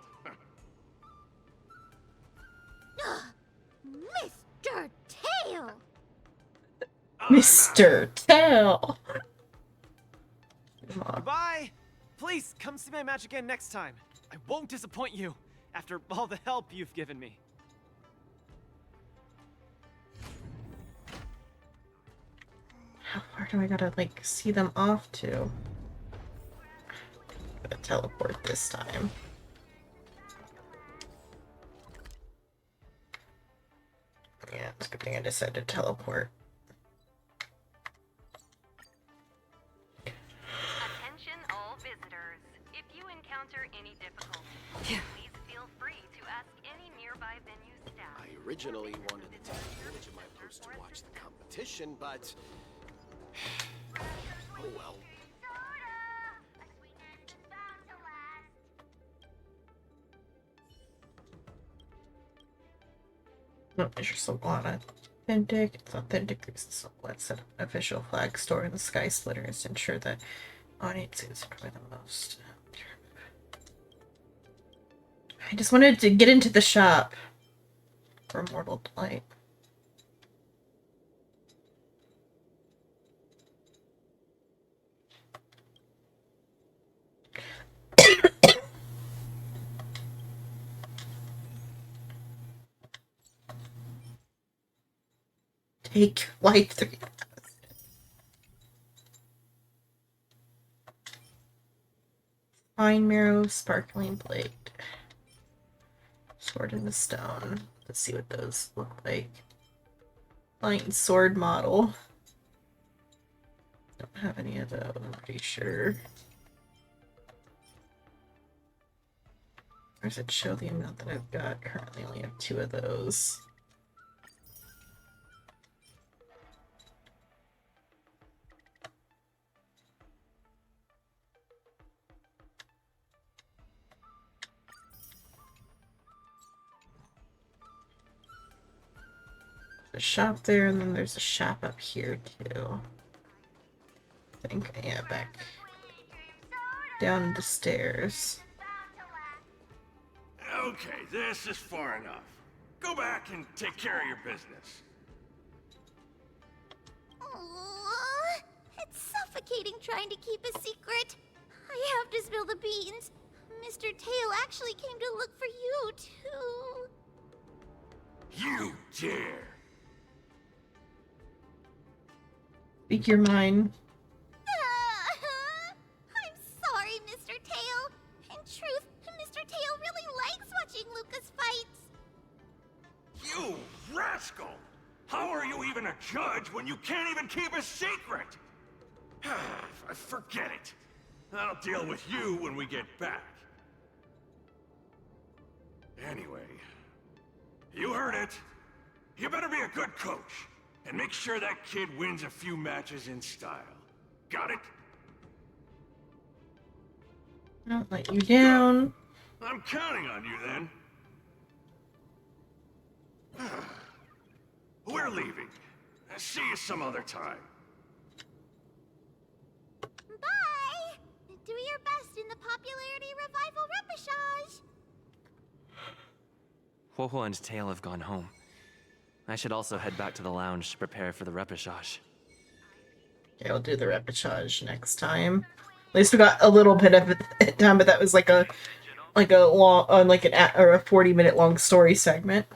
Mr. Tail! Mr. Tail. Goodbye! Please, come see my match again next time. I won't disappoint you, after all the help you've given me. How far do I gotta, like, see them off to? I'm gonna teleport this time. Yeah, it's a good thing I decided to teleport. Attention all visitors. If you encounter any difficulties, please feel free to ask any nearby venue staff. I originally wanted to take advantage of my post to watch the competition, but... oh well. No, it's just Solana. Authentic. It's authentic. It's an official flag store in the Sky Splitters to ensure that audiences enjoy the most. I just wanted to get into the shop for Mortal Delight. Take life 3000. Fine marrow, sparkling blade. Sword in the stone. Let's see what those look like. Light sword model. Don't have any of those, I'm pretty sure. Or does it show the amount that I've got? Currently only have 2 of those. A shop there, and then there's a shop up here too. I think, yeah, back down the stairs. Okay, this is far enough. Go back and take care of your business. Aww, it's suffocating trying to keep a secret. I have to spill the beans. Mr. Tail actually came to look for you, too. You dare! Speak your mind. I'm sorry, Mr. Tail. In truth, Mr. Tail really likes watching Lucas fights. You rascal! How are you even a judge when you can't even keep a secret? Forget it. I'll deal with you when we get back. Anyway, you heard it. You better be a good coach. And make sure that kid wins a few matches in style. Got it? I'll let you down. I'm counting on you then. We're leaving. See you some other time. Bye! Do your best in the popularity revival repechage. Huohuo and Tail have gone home. I should also head back to the lounge to prepare for the repechage. Okay, I'll do the repechage next time. At least we got a little bit of it done, but that was like a long, like an or a 40-minute long story segment.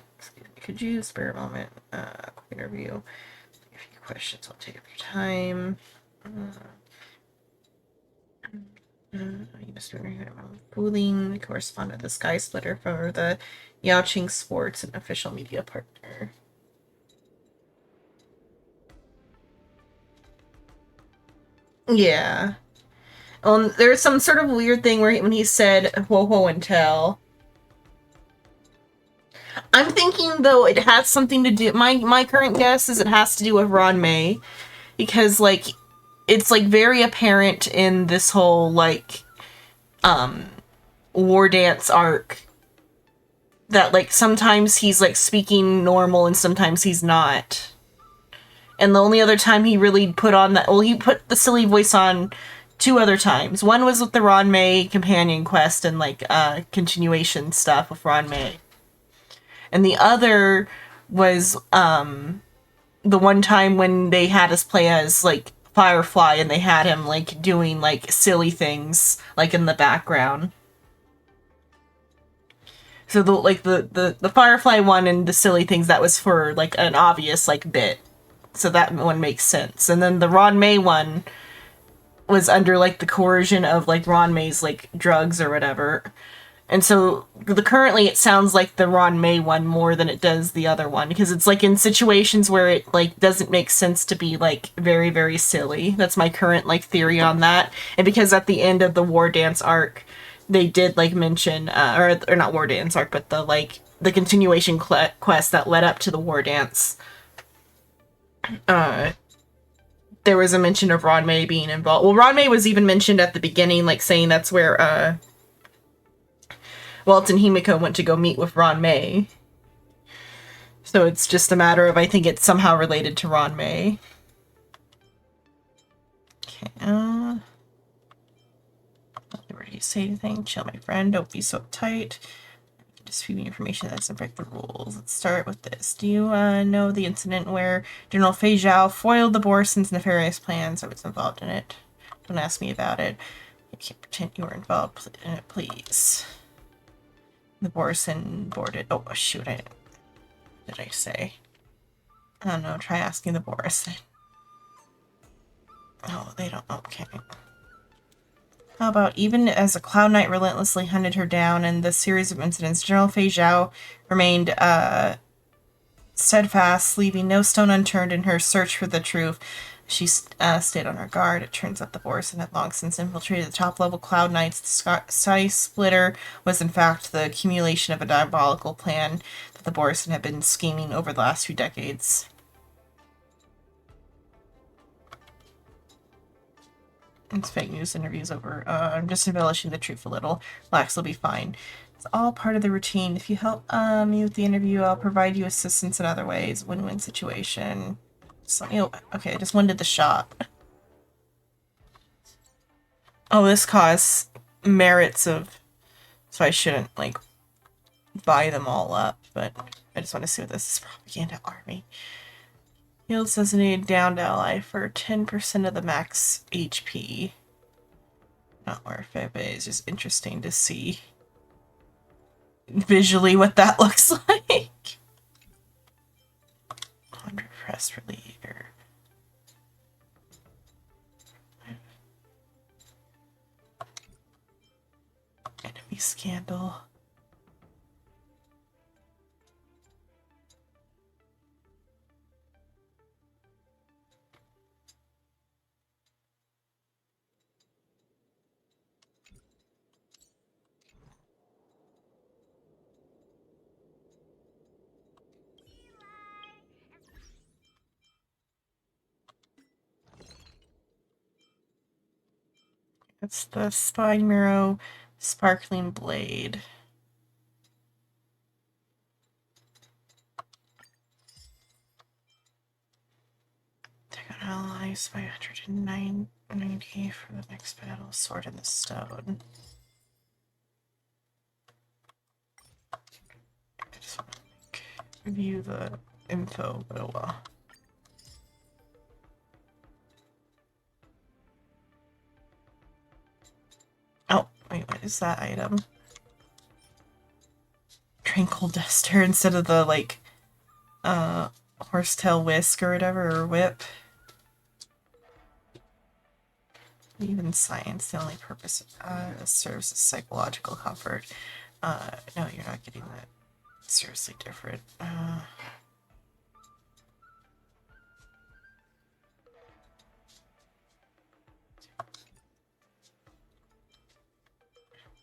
Could you spare a moment? Quick interview. A few questions. I'll take up your time. You must be fooling. Correspondent of the Sky Splitter for the Yaoqing Sports and official media partner. Yeah. There's some sort of weird thing where when he said Huohuo and Tell. I'm thinking though it has something to do. My current guess is it has to do with Ron May, because like it's like very apparent in this whole like Wardance arc that like sometimes he's like speaking normal and sometimes he's not. And the only other time he really put on that, well, he put the silly voice on 2 other times. One was with the Ron May companion quest and like continuation stuff with Ron May. And the other was the one time when they had us play as like Firefly and they had him like doing like silly things like in the background. So the Firefly one and the silly things, that was for like an obvious like bit. So that one makes sense. And then the Ron May one was under like the coercion of like Ron May's like drugs or whatever. And so currently it sounds like the Ron May one more than it does the other one, because it's like in situations where it like doesn't make sense to be like very, very silly. That's my current like theory on that. And because at the end of the Wardance arc, they did like mention, or not Wardance arc, but the continuation quest that led up to the Wardance. There was a mention of Ron May being involved. Well, Ron May was even mentioned at the beginning, like saying that's where Walt and Himiko went to go meet with Ron May. So it's just a matter of, I think it's somehow related to Ron May. Okay, where do you say anything? Chill, my friend. Don't be so uptight. Just feeding information that doesn't break the rules. Let's start with this. Do you know the incident where General Fei Zhao foiled the Borison's nefarious plans? I was involved in it. Don't ask me about it. You can't pretend you were involved in it, please. The Borison boarded. Oh, shoot. What did I say? I don't know. Try asking the Borison. Oh, they don't. Okay. How about even as a Cloud Knight relentlessly hunted her down in this series of incidents, General Fei Zhao remained steadfast, leaving no stone unturned in her search for the truth. She stayed on her guard. It turns out the Borison had long since infiltrated the top-level Cloud Knights. The Sky Splitter was in fact the accumulation of a diabolical plan that the Borison had been scheming over the last few decades. It's fake news. Interviews over. I'm just embellishing the truth a little. Lax will be fine. It's all part of the routine. If you help me with the interview, I'll provide you assistance in other ways. Win-win situation. So, okay, I just winded the shop. Oh, this costs merits of... So I shouldn't, like, buy them all up, but I just want to see what this is. Propaganda army. Heals designated downed ally for 10% of the max HP. Not worth it, but it's just interesting to see visually what that looks like. 100 press reliever. Enemy scandal. It's the Spine Mirror Sparkling Blade. Take on allies by 190 for the next battle. Sword in the Stone. I just want to review the info, but oh well. Oh, wait, what is that item? Tranquil Duster instead of the, like, horsetail whisk or whatever, or whip. Even science, the only purpose serves as psychological comfort. No, you're not getting that. It's seriously different.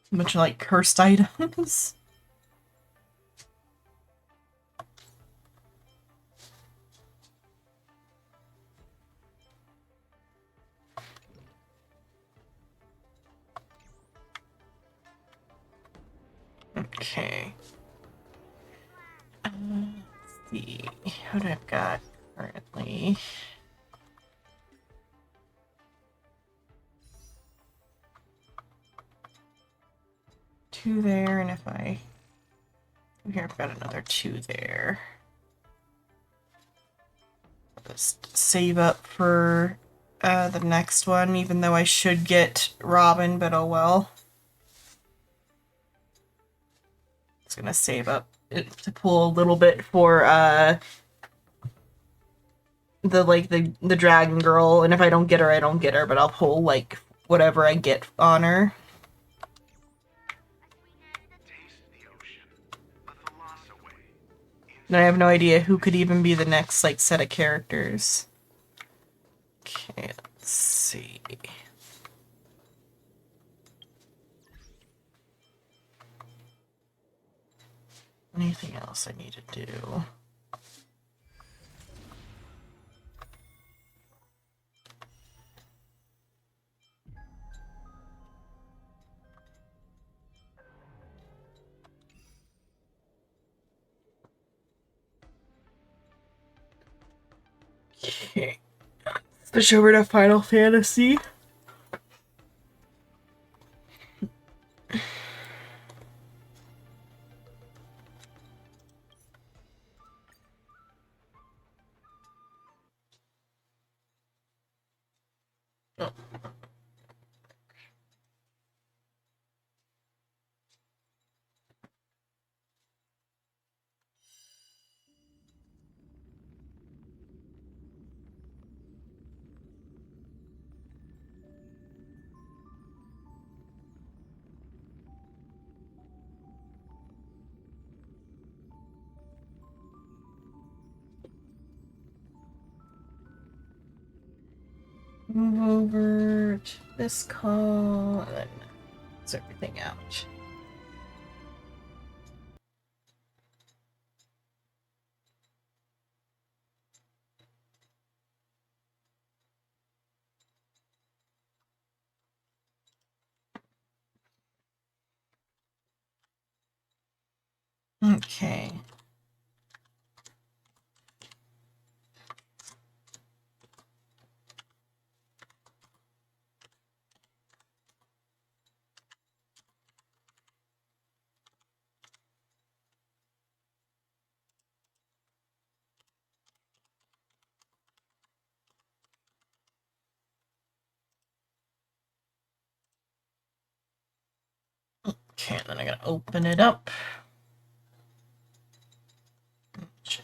A bunch of, like, cursed items. Okay. Let's see. What do I've got? currently. Two there, and if I... Here, I've got another two there. Just save up for the next one, even though I should get Robin, but oh well. Just gonna save up to pull a little bit for the dragon girl, and if I don't get her, I don't get her, but I'll pull like whatever I get on her. And I have no idea who could even be the next like set of characters. Okay, let's see. Anything else I need to do? Okay. Switch over to Final Fantasy. Move over to this call, and then it's everything out. Okay. Okay, then I gotta open it up. Which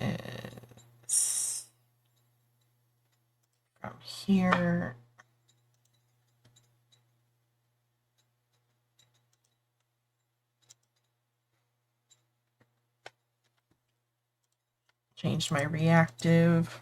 is from here. Changed my reactive.